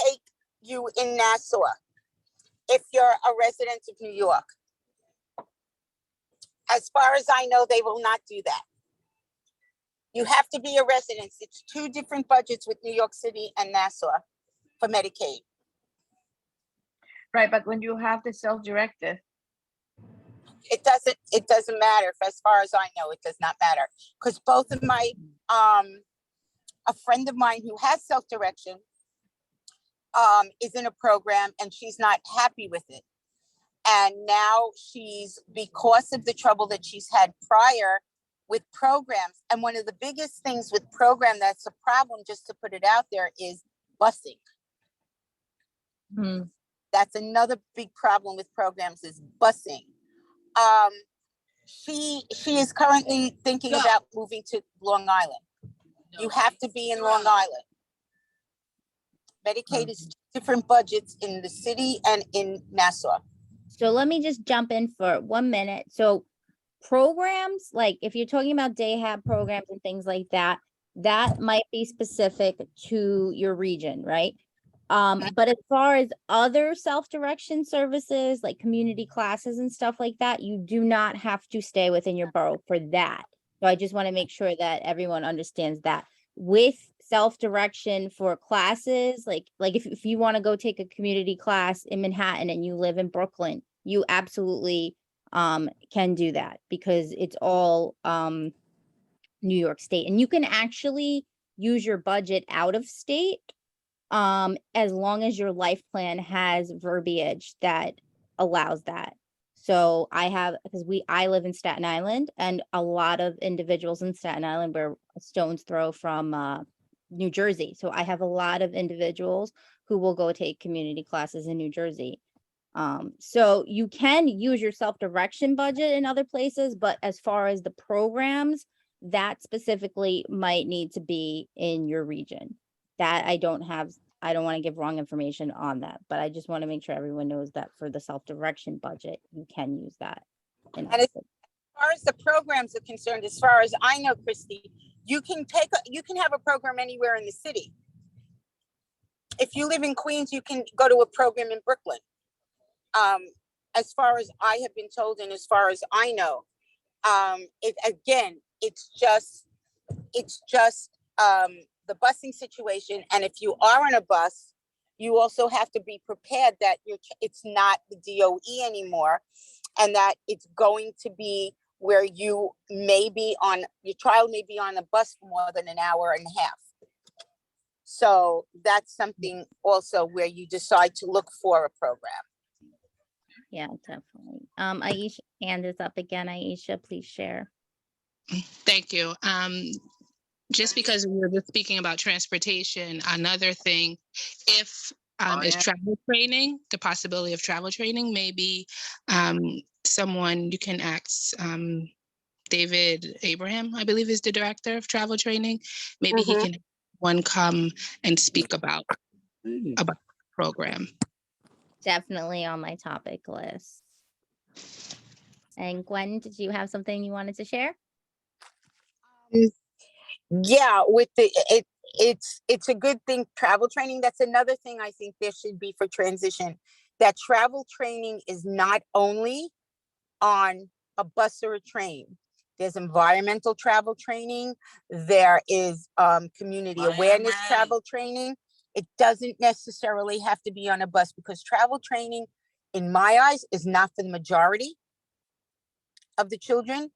take you in Nassau if you're a resident of New York. As far as I know, they will not do that. You have to be a resident. It's two different budgets with New York City and Nassau for Medicaid. Right, but when you have the self-directed. It doesn't matter. As far as I know, it does not matter. Because both of my, a friend of mine who has self-direction is in a program and she's not happy with it. And now because of the trouble that she's had prior with programs, and one of the biggest things with program that's a problem, just to put it out there, is busing. That's another big problem with programs, is busing. She is currently thinking about moving to Long Island. You have to be in Long Island. Medicaid is different budgets in the city and in Nassau. So let me just jump in for 1 minute. So programs, like if you're talking about day hab programs and things like that, that might be specific to your region, right? But as far as other self-direction services, like community classes and stuff like that, you do not have to stay within your borough for that. So I just want to make sure that everyone understands that. With self-direction for classes, like if you want to go take a community class in Manhattan and you live in Brooklyn, you absolutely can do that, because it's all New York State, and you can actually use your budget out of state as long as your life plan has verbiage that allows that. So I live in Staten Island, and a lot of individuals in Staten Island were a stone's throw from New Jersey. So I have a lot of individuals who will go take community classes in New Jersey. So you can use your self-direction budget in other places, but as far as the programs, that specifically might need to be in your region. That I don't want to give wrong information on that, but I just want to make sure everyone knows that for the self-direction budget, you can use that. And as far as the programs are concerned, as far as I know, Christy, you can have a program anywhere in the city. If you live in Queens, you can go to a program in Brooklyn. As far as I have been told, and as far as I know, it's just the busing situation. And if you are on a bus, you also have to be prepared that it's not the DOE anymore, and that it's going to be where your child may be on a bus for more than an hour and a half. So that's something also where you decide to look for a program. Yeah, definitely. Aisha, hand is up again. Aisha, please share. Thank you. Just because we were just speaking about transportation, another thing, if is travel training, the possibility of travel training, maybe someone you can ask, David Abraham, I believe, is the director of travel training. Maybe he can come and speak about the program. Definitely on my topic list. And Gwen, did you have something you wanted to share? Yeah, it's a good thing, travel training. That's another thing I think there should be for transition, that travel training is not only on a bus or a train. There's environmental travel training. There is community awareness travel training. It doesn't necessarily have to be on a bus, because travel training, in my eyes, is not for the majority of the children.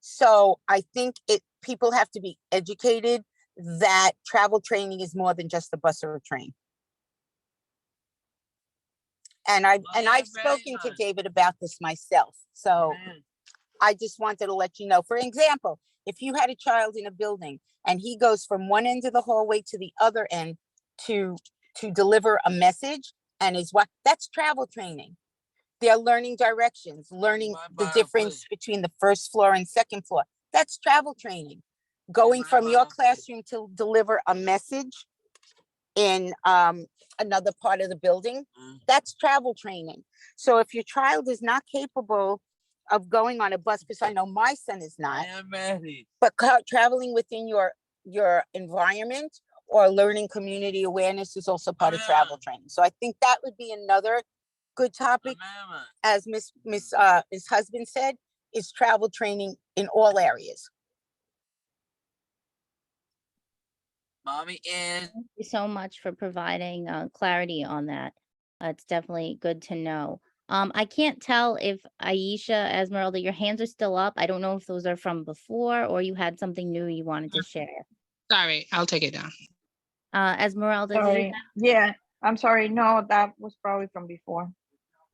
So I think people have to be educated that travel training is more than just a bus or a train. And I've spoken to David about this myself. So I just wanted to let you know. For example, if you had a child in a building and he goes from one end of the hallway to the other end to deliver a message, and that's travel training. They're learning directions, learning the difference between the first floor and second floor. That's travel training. Going from your classroom to deliver a message in another part of the building, that's travel training. So if your child is not capable of going on a bus, because I know my son is not, but traveling within your environment or learning community awareness is also part of travel training. So I think that would be another good topic, as Miss Husband said, is travel training in all areas. Thank you so much for providing clarity on that. It's definitely good to know. I can't tell if Aisha, Esmeralda, your hands are still up. I don't know if those are from before or you had something new you wanted to share. Sorry, I'll take it down. Esmeralda, do you Sorry. Yeah, I'm sorry. No, that was probably from before.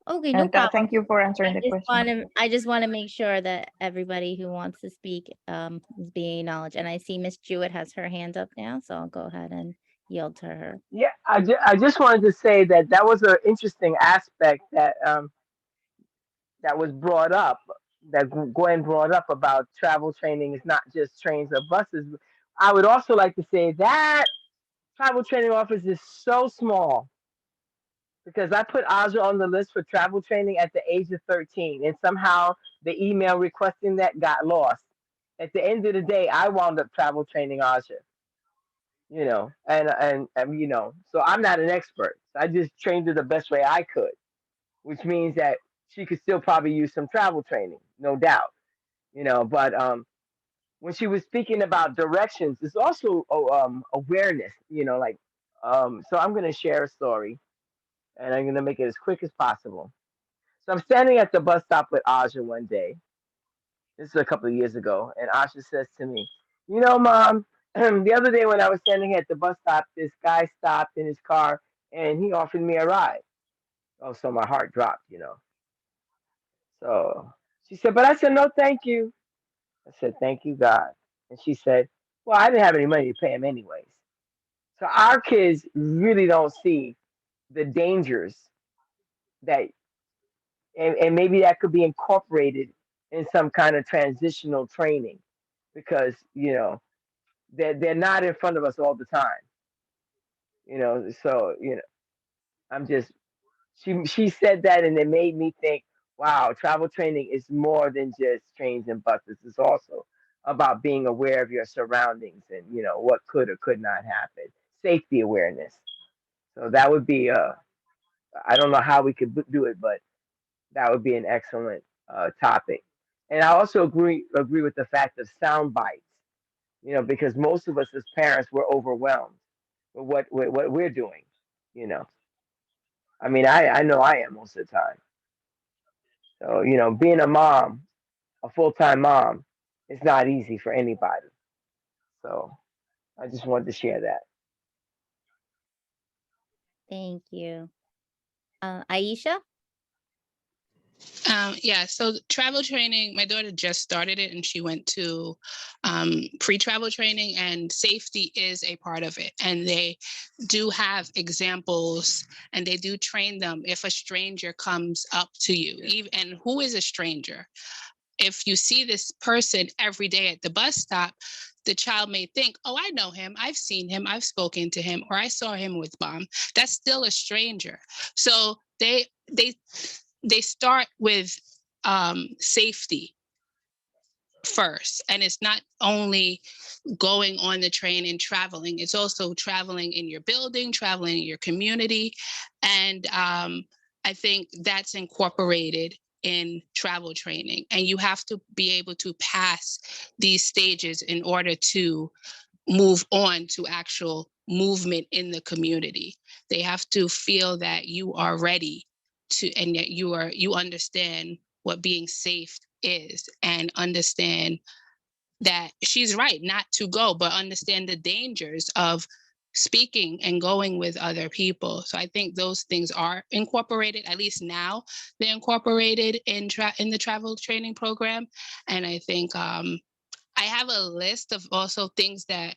Okay, no And problem. thank you for answering the question. I just want to make sure that everybody who wants to speak is being acknowledged. And I see Miss Jewett has her hand up now, so I'll go ahead and yield to her. Yeah, I just wanted to say that that was an interesting aspect that that was brought up, that Gwen brought up about travel training is not just trains or buses. I would also like to say that travel training office is so small because I put Aja on the list for travel training at the age of 13, and somehow the email requesting that got lost. At the end of the day, I wound up travel training Aja, you know, and you know, so I'm not an expert. I just trained her the best way I could, which means that she could still probably use some travel training, no doubt, you know. But when she was speaking about directions, it's also awareness, you know, like so I'm gonna share a story and I'm gonna make it as quick as possible. So I'm standing at the bus stop with Aja one day. This is a couple of years ago, and Aja says to me, "You know, Mom, the other day when I was standing at the bus stop, this guy stopped in his car and he offered me a ride." Oh, so my heart dropped, you know. So she said, "But I said no, thank you." I said, "Thank you, God." And she said, "Well, I didn't have any money to pay him anyways." So our kids really don't see the dangers that, and maybe that could be incorporated in some kind of transitional training because, you know, they're not in front of us all the time, you know. So, you know, I'm just, she said that and it made me think, wow, travel training is more than just trains and buses. It's also about being aware of your surroundings and, you know, what could or could not happen. Safety awareness. So that would be I don't know how we could do it, but that would be an excellent topic. And I also agree with the fact of sound bites, you know, because most of us as parents were overwhelmed with what we're doing, you know. I mean, I know I am most of the time. So, you know, being a mom, a full-time mom, is not easy for anybody. So I just wanted to share that. Thank you. Aisha? Yeah, so travel training, my daughter just started it and she went to pre-travel training, and safety is a part of it. And they do have examples and they do train them if a stranger comes up to you. Even, and who is a stranger? If you see this person every day at the bus stop, the child may think, oh, I know him, I've seen him, I've spoken to him, or I saw him with Mom. That's still a stranger. So they start with safety first. And it's not only going on the train and traveling, it's also traveling in your building, traveling in your community. And I think that's incorporated in travel training. And you have to be able to pass these stages in order to move on to actual movement in the community. They have to feel that you are ready to, and that you understand what being safe is, and understand that she's right not to go, but understand the dangers of speaking and going with other people. So I think those things are incorporated, at least now they're incorporated in the travel training program. And I think I have a list of also things that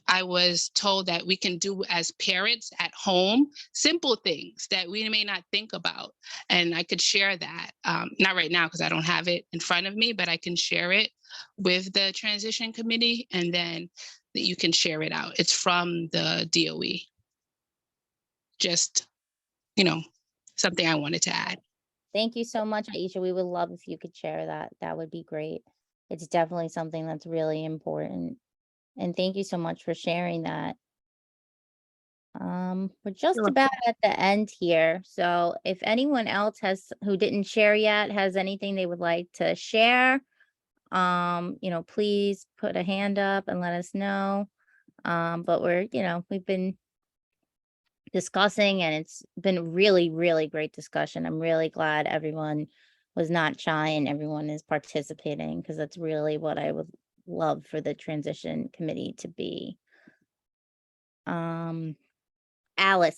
I was told that we can do as parents at home, simple things that we may not think about. And I could share that, not right now because I don't have it in front of me, but I can share it with the transition committee, and then you can share it out. It's from the DOE. Just, you know, something I wanted to add. Thank you so much, Aisha. We would love if you could share that. That would be great. It's definitely something that's really important. And thank you so much for sharing that. We're just Sure. about at the end here. So if anyone else who didn't share yet, has anything they would like to share, you know, please put a hand up and let us know. But we've been discussing, and it's been really, really great discussion. I'm really glad everyone was not shy and everyone is participating, because that's really what I would love for the transition committee to be. Alice,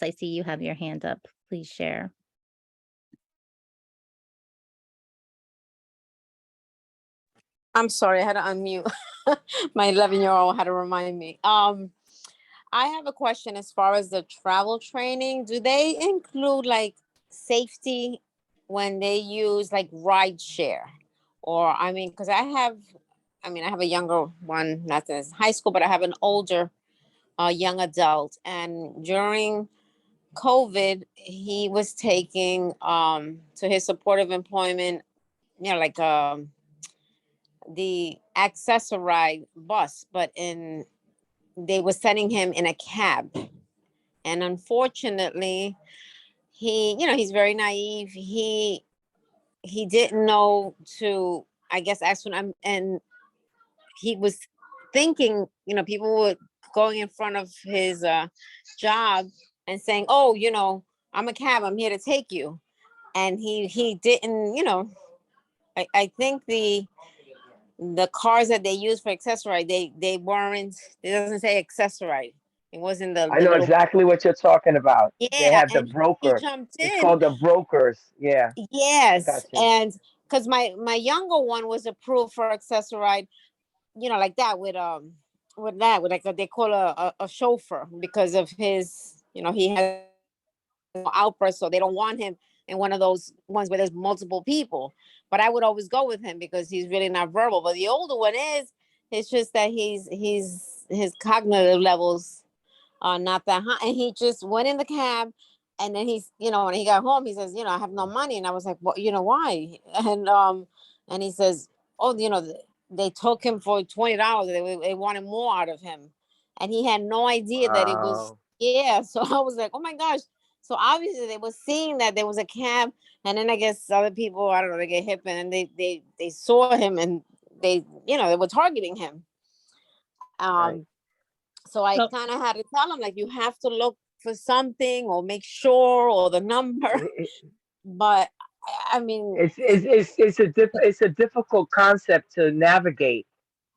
I see you have your hand up. Please share. I'm sorry, I had to unmute. My 11-year-old had to remind me. I have a question as far as the travel training. Do they include like safety when they use like ride share? Or I mean, because I have a younger one, not in high school, but I have an older young adult. And during COVID, he was taking to his supportive employment, like the Accessoride bus, but they were sending him in a cab. And unfortunately, he's very naive. He didn't know to, I guess, ask when and he was thinking, people were going in front of his job and saying, "Oh, I'm a cab, I'm here to take you." And he didn't, I think the cars that they use for Accessoride, they weren't, it doesn't say Accessoride. It wasn't the I know little, exactly what you're talking about. They yeah, have the and he broker. jumped It's in. called the brokers. Yeah, I Yes, got you. and because my younger one was approved for Accessoride, like that with like they call a chauffeur, because of his, he has outbursts, so they don't want him in one of those ones where there's multiple people. But I would always go with him because he's really not verbal. But the older one it's just that his cognitive levels are not that high, and he just went in the cab. And then he's, when he got home, he says, I have no money. And I was like, well, why? And he says, oh, they took him for $20. They wanted more out of him. And he had no idea that it was, Wow. yeah. So I was like, oh my gosh. So obviously they were seeing that there was a cab, and then I guess other people, I don't know, they get hip, and they saw him, and they were targeting him. Right. So I kind of had to tell him, like, you have to look for something or make sure, or the number. But I mean, It's a difficult concept to navigate.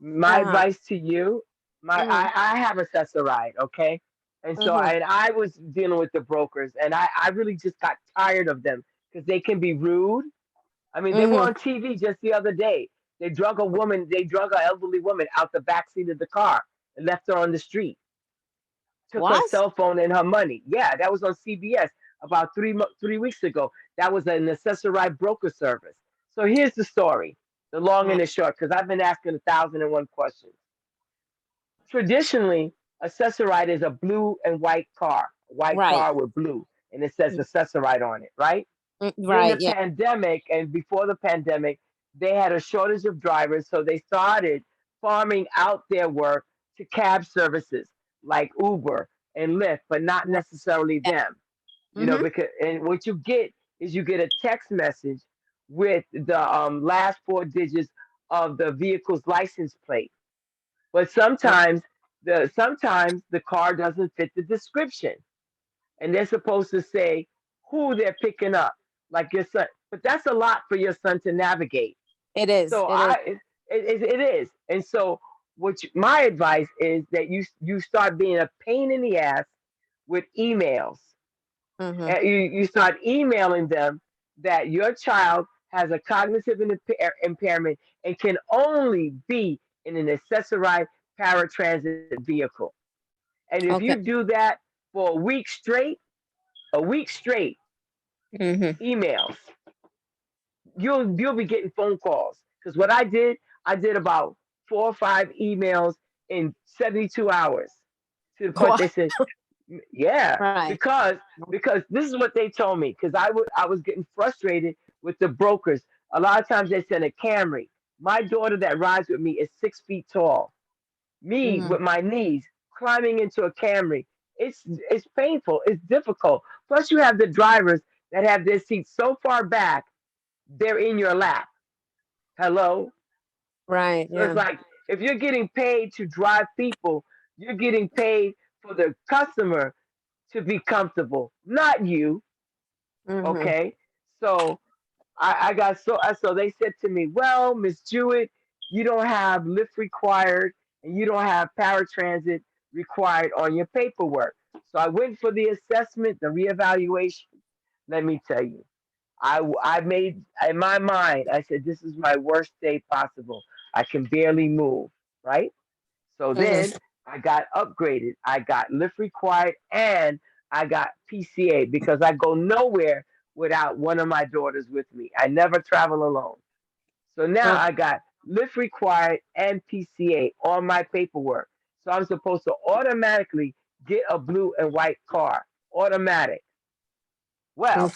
My uh-huh. advice to you, I have Accessoride, okay? And so I was dealing with the brokers, and I really just got tired of them because they can be rude. I mean, they were on TV just the other day. They drug an elderly woman out the back seat of the car and left her on the street. Took her What? cell phone and her money. Yeah, that was on CBS about 3 weeks ago. That was an Accessoride broker service. So here's the story, the long and the short, because I've been asking 1,001 questions. Traditionally, Accessoride is a blue and white car, white Right. car with blue, and it says Accessoride on it, right? During Right. the Yeah. pandemic and before the pandemic, they had a shortage of drivers, so they started farming out their work to cab services like Uber and Lyft, but not necessarily them. Because and what you get is you get a text message with the last 4 digits of the vehicle's license plate. But sometimes the car doesn't fit the description, and they're supposed to say who they're picking up, like your son. But that's a lot for your son to navigate. It is. So It is. it is. And so my advice is that you start being a pain in the ass with emails. And you start emailing them that your child has a cognitive impairment and can only be in an accessorized paratransit vehicle. And if Okay. you do that for a week straight, emails, you'll be getting phone calls. Because what I did about 4 or 5 emails in 72 hours to the point What? they said, yeah, Right. because this is what they told me. Because I was getting frustrated with the brokers. A lot of times they send a Camry. My daughter that rides with me is 6 feet tall. Me with my knees climbing into a Camry. It's painful. It's difficult. Plus, you have the drivers that have their seats so far back, they're in your lap. Hello. Right. So it's Yeah. like if you're getting paid to drive people, you're getting paid for the customer to be comfortable, not you. Okay. So I got so they said to me, well, Miss Jewett, you don't have lift required and you don't have paratransit required on your paperwork. So I went for the assessment, the reevaluation. Let me tell you, I made in my mind, I said, this is my worst day possible. I can barely move, right? So then I got upgraded. I got lift required and I got PCA because I go nowhere without one of my daughters with me. I never travel alone. So now I got lift required and PCA on my paperwork. So I'm supposed to automatically get a blue and white car. Automatic. Well,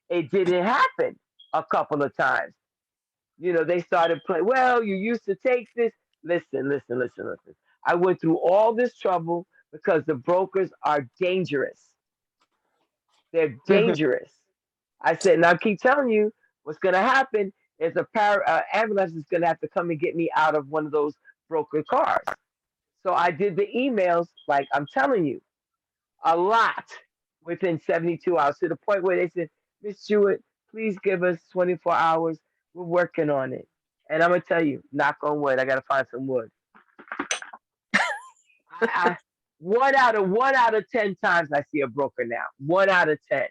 it didn't happen a couple of times. You know, they started playing, well, you used to take this. Listen. I went through all this trouble because the brokers are dangerous. They're dangerous. I said, and I keep telling you, what's going to happen is ambulance is going to have to come and get me out of one of those broker cars. So I did the emails, like I'm telling you, a lot within 72 hours to the point where they said, Miss Jewett, please give us 24 hours. We're working on it. And I'm going to tell you, knock on wood, I got to find some wood. I, one out of 10 times I see a broker now. 1 out of 10.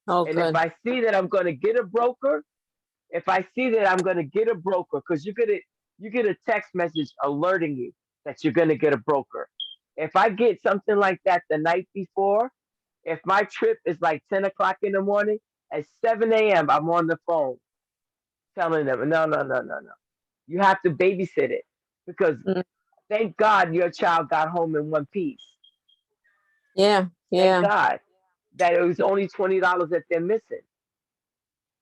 And if I see that I'm going to get a broker, because you get a text message alerting you that you're going to get a broker. If I get something like that the night before, if my trip is like 10 o'clock in the morning, at 7 a.m., I'm on the phone telling them, no. You have to babysit it because thank God your child got home in one piece. Yeah. Thank God that it was only $20 that they're missing.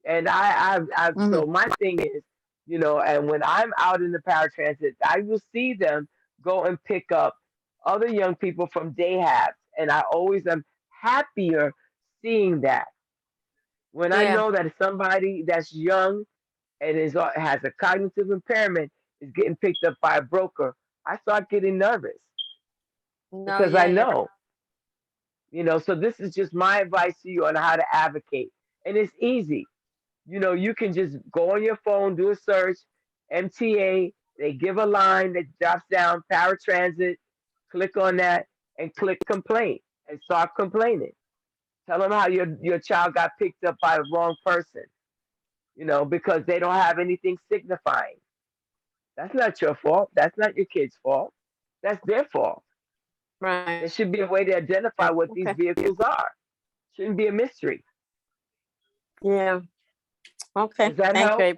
And so my thing is, you know, and when I'm out in the paratransit, I will see them go and pick up other young people from day halves. And I always am happier seeing that. When I know that somebody that's young and has a cognitive impairment is getting picked up by a broker, I start getting nervous because I know, you know, so this is just my advice to you on how to advocate. And it's easy. You know, you can just go on your phone, do a search, MTA, they give a line that drops down, paratransit, click on that and click complaint and start complaining. Tell them how your child got picked up by the wrong person, you know, because they don't have anything signifying. That's not your fault. That's not your kid's fault. That's their fault. Right. There should be a way to identify what these vehicles are. Shouldn't be a mystery. Yeah. Okay. Does that Thank help? you.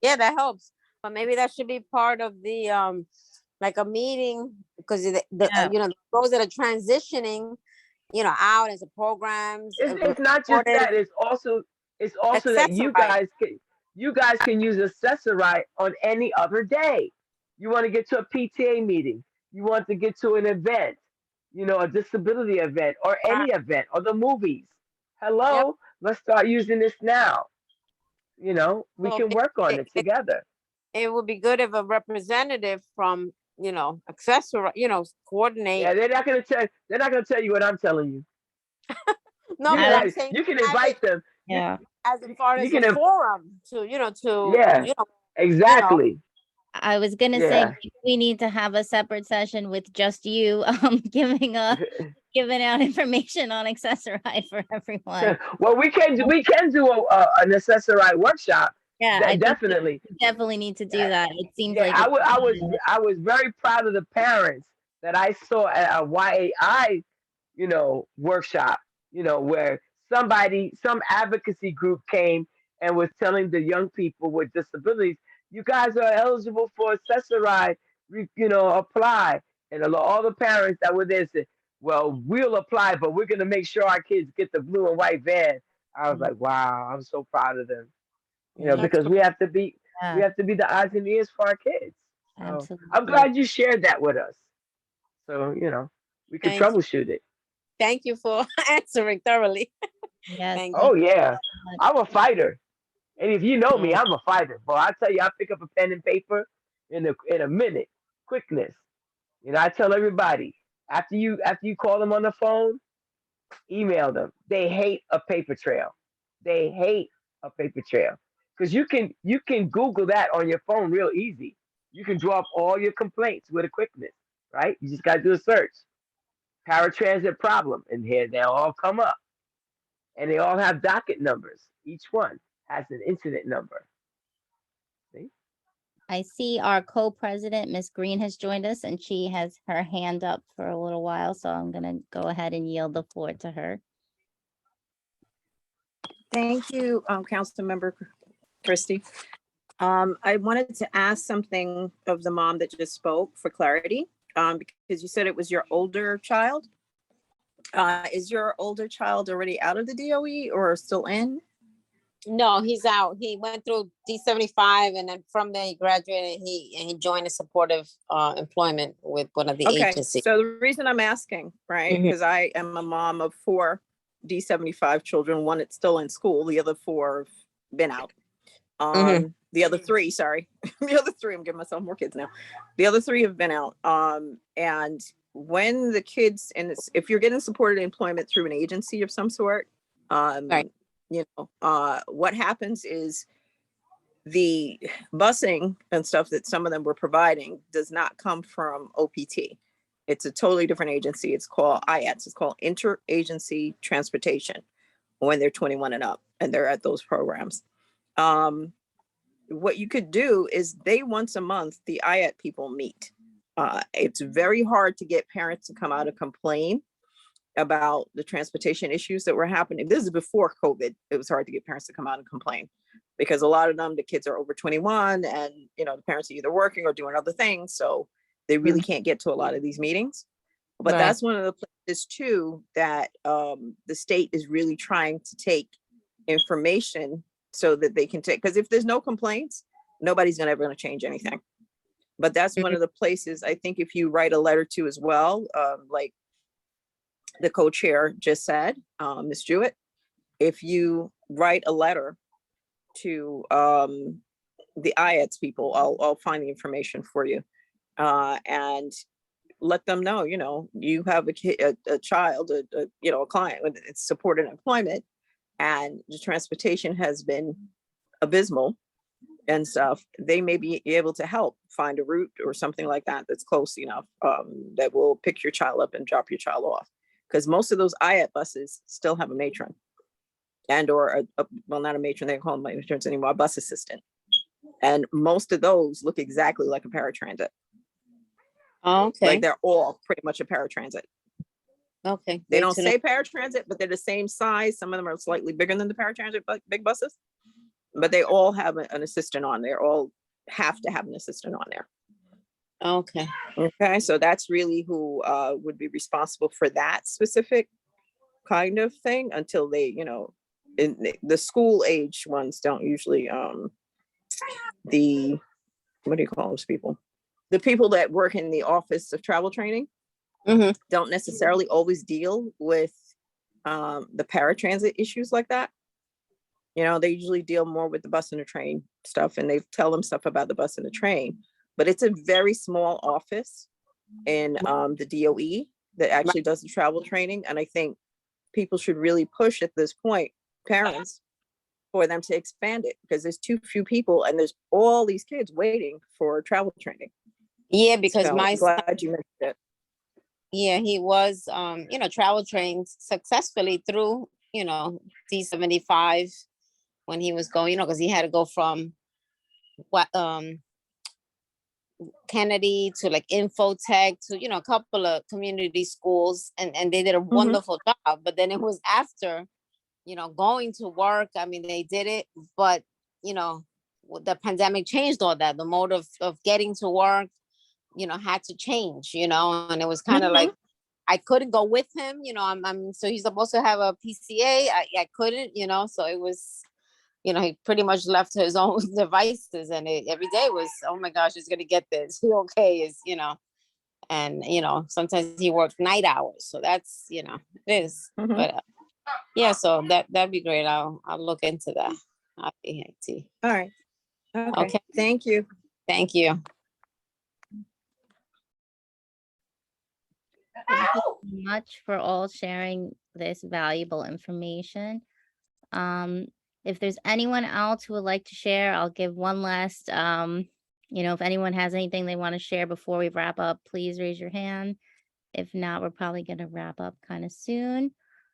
Yeah, that helps. But maybe that should be part of the like a meeting because you know, those that are transitioning, you know, out as a programs. It's not just that. It's also that you guys can use Accessorite on any other day. You want to get to a PTA meeting. You want to get to an event, you know, a disability event or any event or the movies. Hello, let's start using this now. You know, we can work on it together. It would be good if a representative from, you know, accessory, you know, coordinate. Yeah, they're not gonna tell you what I'm telling you. No, but I'm saying you can invite them. Yeah. As far as a forum to, you know, exactly. You know. I was gonna say we need to have a separate session with just you giving out information on Accessorite for everyone. Well, we can do an Accessorite workshop. Yeah, I definitely need to do that. It seems like I was very proud of the parents that I saw at a YAI, you know, workshop, you know, where some advocacy group came and was telling the young people with disabilities, you guys are eligible for Accessorite, you know, apply. And all the parents that were there said, well, we'll apply, but we're going to make sure our kids get the blue and white van. I was like, wow, I'm so proud of them. You know, because we have to be the eyes and ears for our kids. So absolutely. I'm glad you shared that with us. So, you know, we can troubleshoot it. Thank you for answering thoroughly. Yes. Oh yeah. I'm a fighter. And if you know me, I'm a fighter. But I tell you, I pick up a pen and paper in a minute. Quickness. You know, I tell everybody, After you call them on the phone, email them. They hate a paper trail. They hate a paper trail because you can Google that on your phone real easy. You can draw up all your complaints with a quickness, right? You just got to do a search. Paratransit problem, and here they'll all come up, and they all have docket numbers. Each one has an incident number. See? I see our co-president, Ms. Green, has joined us, and she has her hand up for a little while, so I'm gonna go ahead and yield the floor to her. Thank you, Councilmember Christie. I wanted to ask something of the mom that just spoke for clarity, because you said it was your older child. Is your older child already out of the DOE or still in? No, he's out. He went through D75 and then from there he graduated. He joined a supportive employment with one of the Okay, agencies. so the reason I'm asking, right, Mhm. because I am a mom of 4 D75 children, one that's still in school, the other 4 have been out. The other 3, sorry, the other 3, I'm giving myself more kids now. The other 3 have been out. And when the kids, and if you're getting supported employment through an agency of some sort, Right. you know, what happens is the busing and stuff that some of them were providing does not come from OPT. It's a totally different agency. It's called IATS. It's called Interagency Transportation when they're 21 and up and they're at those programs. What you could do is they once a month, the IAT people meet. It's very hard to get parents to come out and complain about the transportation issues that were happening. This is before COVID. It was hard to get parents to come out and complain because a lot of them, the kids are over 21 and, you know, the parents are either working or doing other things. So they really can't get to a lot of these meetings. But Right. that's one of the places too that the state is really trying to take information so that they can take, because if there's no complaints, nobody's ever going to change anything. But that's one of the places I think if you write a letter to as well, like the co-chair just said, Ms. Jewett, if you write a letter to the IATS people, I'll find the information for you and let them know, you know, you have a child, you know, a client with supported employment and the transportation has been abysmal and stuff. They may be able to help find a route or something like that that's close enough that will pick your child up and drop your child off. Because most of those IAT buses still have a matron and or well, not a matron, they call them matrons anymore, a bus assistant. And most of those look exactly like a paratransit. Okay. Like they're all pretty much a paratransit. Okay. They Good don't to know. say paratransit, but they're the same size. Some of them are slightly bigger than the paratransit big buses, but they all have an assistant on. They all have to have an assistant on there. Okay. Okay, so that's really who would be responsible for that specific kind of thing until they, you know, in the school age ones don't usually the what do you call those people? The people that work in the office of travel training don't necessarily always deal with the paratransit issues like that. You know, they usually deal more with the bus and the train stuff and they tell them stuff about the bus and the train. But it's a very small office in the DOE that actually does the travel training. And I think people should really push at this point, parents, for them to expand it because there's too few people and there's all these kids waiting for travel training. Yeah, because So my I'm son, glad you mentioned it. yeah, he was, you know, travel trained successfully through, you know, D75 when he was going, you know, because he had to go from what, Kennedy to like Infotech to, you know, a couple of community schools and they did a wonderful job. But then it was after, you know, going to work. I mean, they did it, but, you know, the pandemic changed all that. The mode of getting to work, you know, had to change, you know, and it was kind of like, I couldn't go with him, you know, I'm so he's supposed to have a PCA. I couldn't, you know, so it was, you know, he pretty much left to his own devices and every day was, oh my gosh, he's going to get this. He okay is, you know, and, you know, sometimes he worked night hours. So that's, you know, it is, but yeah, so that'd be great. I'll look into that. IAT. All right. Okay. Thank you. Thank you. Thank you so much for all sharing this valuable information. If there's anyone else who would like to share, I'll give one last, if anyone has anything they want to share before we wrap up, please raise your hand. If not, we're probably going to wrap up kind of soon,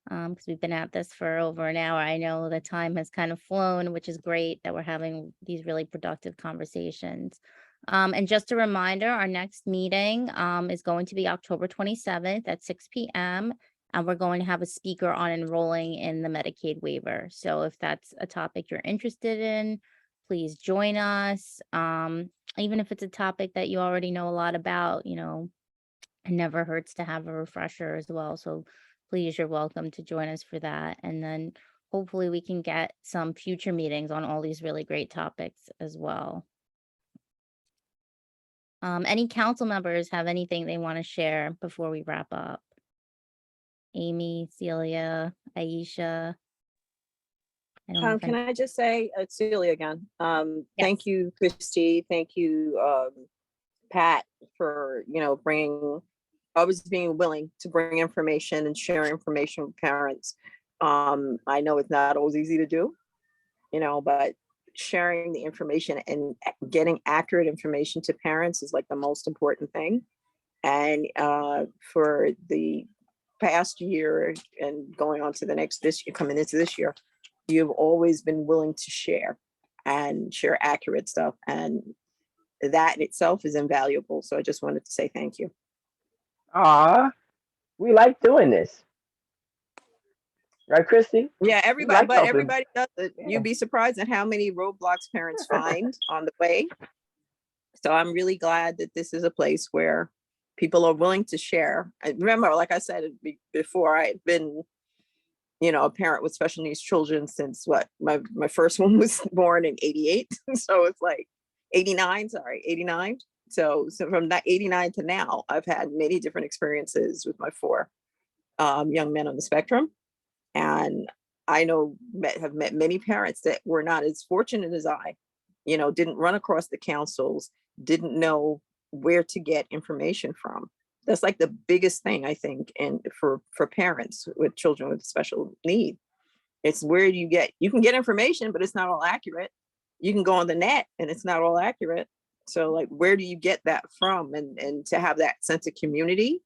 because we've been at this for over an hour. I know the time has kind of flown, which is great that we're having these really productive conversations. And just a reminder, our next meeting is going to be October 27th at 6 p.m. And we're going to have a speaker on enrolling in the Medicaid waiver. So if that's a topic you're interested in, please join us. Even if it's a topic that you already know a lot about, it never hurts to have a refresher as well. So please, you're welcome to join us for that. And then hopefully we can get some future meetings on all these really great topics as well. Any council members have anything they want to share before we wrap up? Amy, Celia, Aisha. I don't know if Can I just say, it's Celia again. Yes. Thank you, Christy. Thank you, Pat, for, always being willing to bring information and share information with parents. I know it's not always easy to do, but sharing the information and getting accurate information to parents is like the most important thing. And for the past year and going on to the next this year, coming into this year, you've always been willing to share and share accurate stuff. And that in itself is invaluable. So I just wanted to say thank you. We like doing this. Right, Christy? Yeah, like helping. everybody does it. Yeah. You'd be surprised at how many roadblocks parents find on the way. So I'm really glad that this is a place where people are willing to share. I remember, like I said before, I've been, a parent with special needs children since my first one was born in 88. So it's like 89. So from that 89 to now, I've had many different experiences with my 4 young men on the spectrum. And I have met many parents that were not as fortunate as I, didn't run across the councils, didn't know where to get information from. That's like the biggest thing, I think, and for parents with children with special need. It's where you can get information, but it's not all accurate. You can go on the net and it's not all accurate. So like, where do you get that from? And to have that sense of community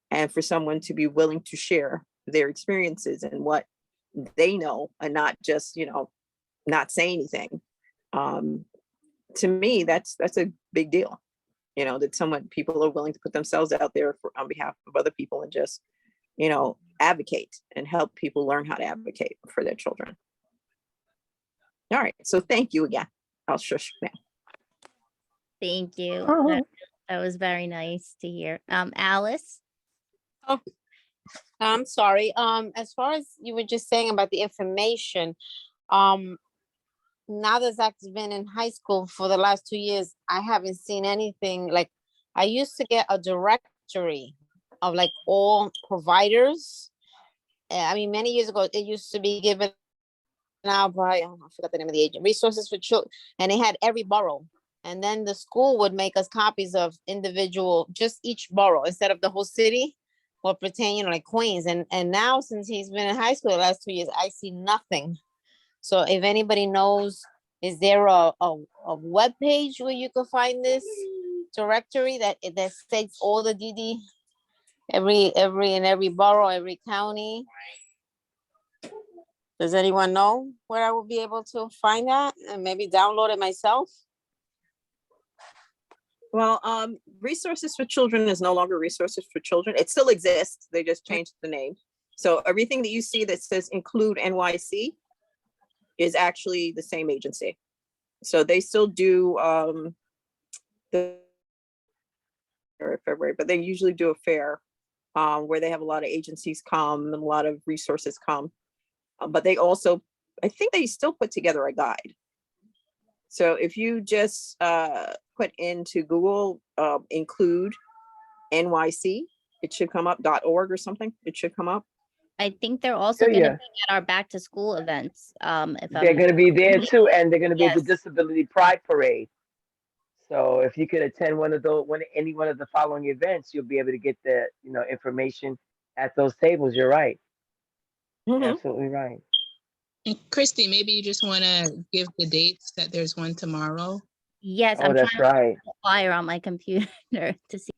and for someone to be willing to share their experiences and what they know and not just, not say anything. To me, that's a big deal, that people are willing to put themselves out there on behalf of other people and just, advocate and help people learn how to advocate for their children. All right. So thank you again. I'll shush now. Thank you. Oh. That was very nice to hear. Alice? Oh, I'm sorry. As far as you were just saying about the information, now that Zach's been in high school for the last 2 years, I haven't seen anything. Like, I used to get a directory of like all providers. I mean, many years ago, it used to be given out by, I forgot the name of the agent, Resources for Children, and it had every borough. And then the school would make us copies of individual, just each borough instead of the whole city, or pertain, like Queens. And now, since he's been in high school the last 2 years, I see nothing. So if anybody knows, is there a web page where you can find this directory that states all the DD, every borough, every county? Does anyone know where I will be able to find that and maybe download it myself? Well, Resources for Children is no longer Resources for Children. It still exists. They just changed the name. So everything that you see that says include NYC is actually the same agency. So they still do the February, but they usually do a fair where they have a lot of agencies come and a lot of resources come. But they also, I think they still put together a guide. So if you just put into Google include NYC, it should come up, .org or something. It should come up. I think they're also going to be at our back to school events. They're going to be there too, and they're going to be at the Yes. Disability Pride Parade. So if you could attend any one of the following events, you'll be able to get the, information at those tables. You're right. Mhm. Absolutely right. And Christy, maybe you just want to give the dates that there's one tomorrow. Yes, Oh, I'm that's trying to right. put the flyer on my computer to see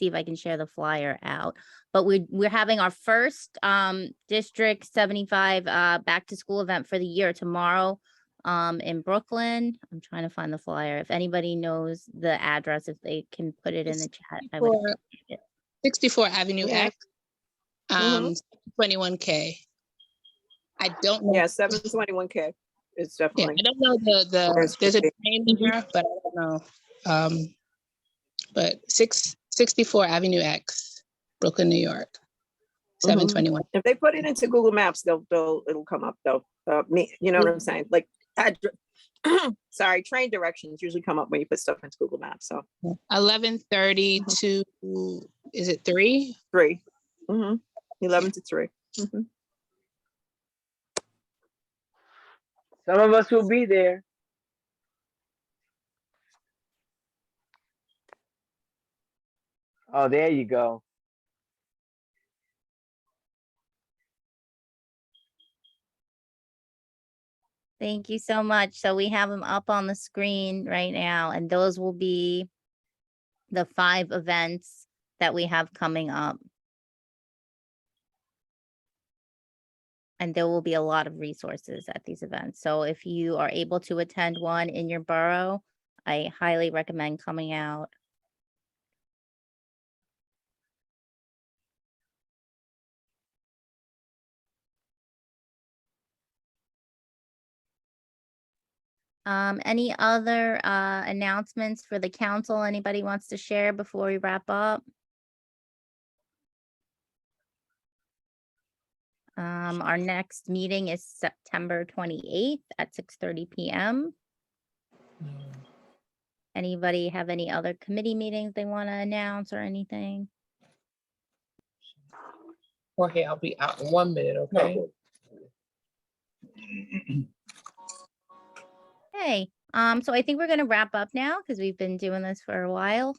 if I can share the flyer out. But we're having our first District 75 back to school event for the year tomorrow in Brooklyn. I'm trying to find the flyer. If anybody knows the address, if they can put it in the chat, I would appreciate it. 64 Avenue Yeah. X, Mhm. 21K. I don't know. Yeah, 721K. It's Yeah, definitely. I don't know Where's there's a Christy? train here, but I don't know. But 664 Avenue X, Brooklyn, New York, 721. If they put it into Google Maps, it'll come up though. You know what I'm saying? Like, sorry, train directions usually come up when you put stuff into Google Maps. So 11:30 to, is it 3? 3, 11 to 3. Some of us will be there. Oh, there you go. Thank you so much. So we have them up on the screen right now, and those will be the 5 events that we have coming up. And there will be a lot of resources at these events. So if you are able to attend one in your borough, I highly recommend coming out. Any other announcements for the council anybody wants to share before we wrap up? Our next meeting is September 28th at 6:30 p.m. Anybody have any other committee meetings they want to announce or anything? Jorge, I'll be out in 1 minute, okay? Hey, so I think we're gonna wrap up now because we've been doing this for a while.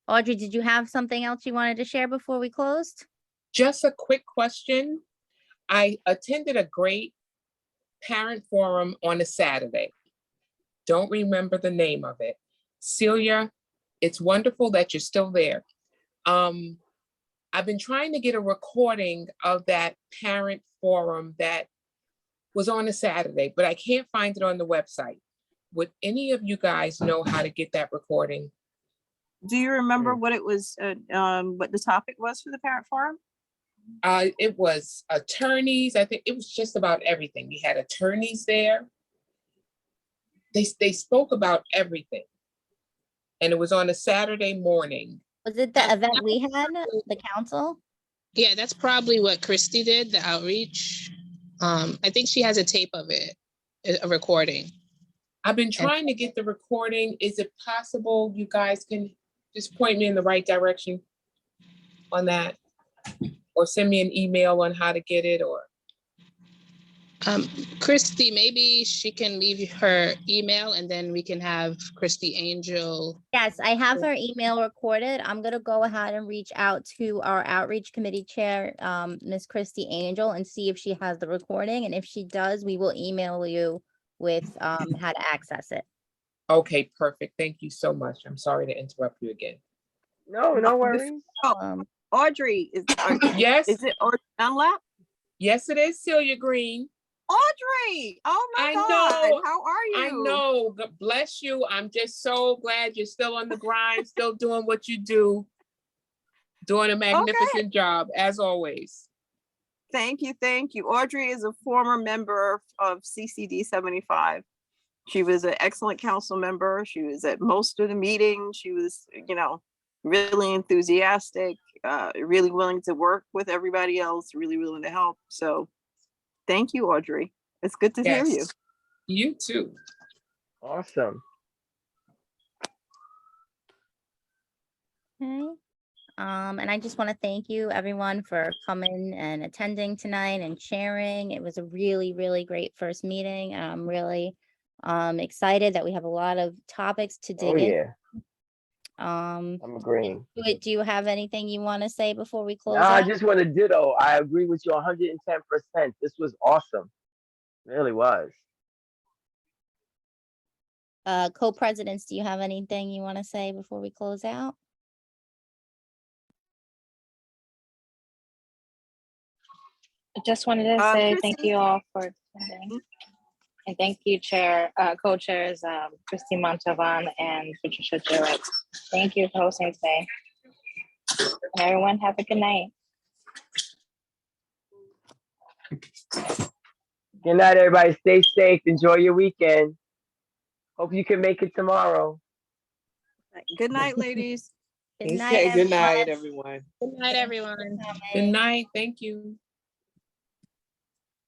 Audrey, did you have something else you wanted to share before we closed? Just a quick question. I attended a great parent forum on a Saturday. Don't remember the name of it. Celia, it's wonderful that you're still there. I've been trying to get a recording of that parent forum that was on a Saturday, but I can't find it on the website. Would any of you guys know how to get that recording? Do you remember what it was, what the topic was for the parent forum? It was attorneys. I think it was just about everything. We had attorneys there. They spoke about everything. And it was on a Saturday morning. Was it the event we had, the council? Yeah, that's probably what Christy did, the outreach. I think she has a tape of it, a recording. I've been trying to get the recording. Is it possible you guys can just point me in the right direction on that? Or send me an email on how to get it, or? Christy, maybe she can leave her email and then we can have Christy Angel. Yes, I have her email recorded. I'm gonna go ahead and reach out to our outreach committee chair, Miss Christy Angel, and see if she has the recording. And if she does, we will email you with how to access it. Okay, perfect. Thank you so much. I'm sorry to interrupt you again. No, no worries. Audrey, Yes. Is it Audrey Dunlap? Yes, it is Celia Green. Audrey, oh my I God, know. how are you? I know. God bless you. I'm just so glad you're still on the grind, still doing what you do. Doing a magnificent job, as always. Thank you, thank you. Audrey is a former member of CCD 75. She was an excellent council member. She was at most of the meetings. She was, really enthusiastic, really willing to work with everybody else, really willing to help. So thank you, Audrey. It's good to hear you. You too. Awesome. Okay. And I just want to thank you everyone for coming and attending tonight and sharing. It was a really, really great first meeting. I'm really Excited that we have a lot of topics to dig Oh in. yeah, Um, I'm agreeing. do you have anything you want to say before we close Nah, I out? just want to ditto. I agree with you 110%. This was awesome. Really was. Co-presidents, do you have anything you want to say before we close out? I just wanted to say thank Chrissy, you all for attending. And thank you, co-chairs, Christine Montalvan and Patricia Jewett. Thank you for hosting today. And everyone have a good night. Good night, everybody. Stay safe. Enjoy your weekend. Hope you can make it tomorrow. good night, ladies. Good night, Okay, good night, everyone. everyone. Good night, everyone. Good night. Thank you.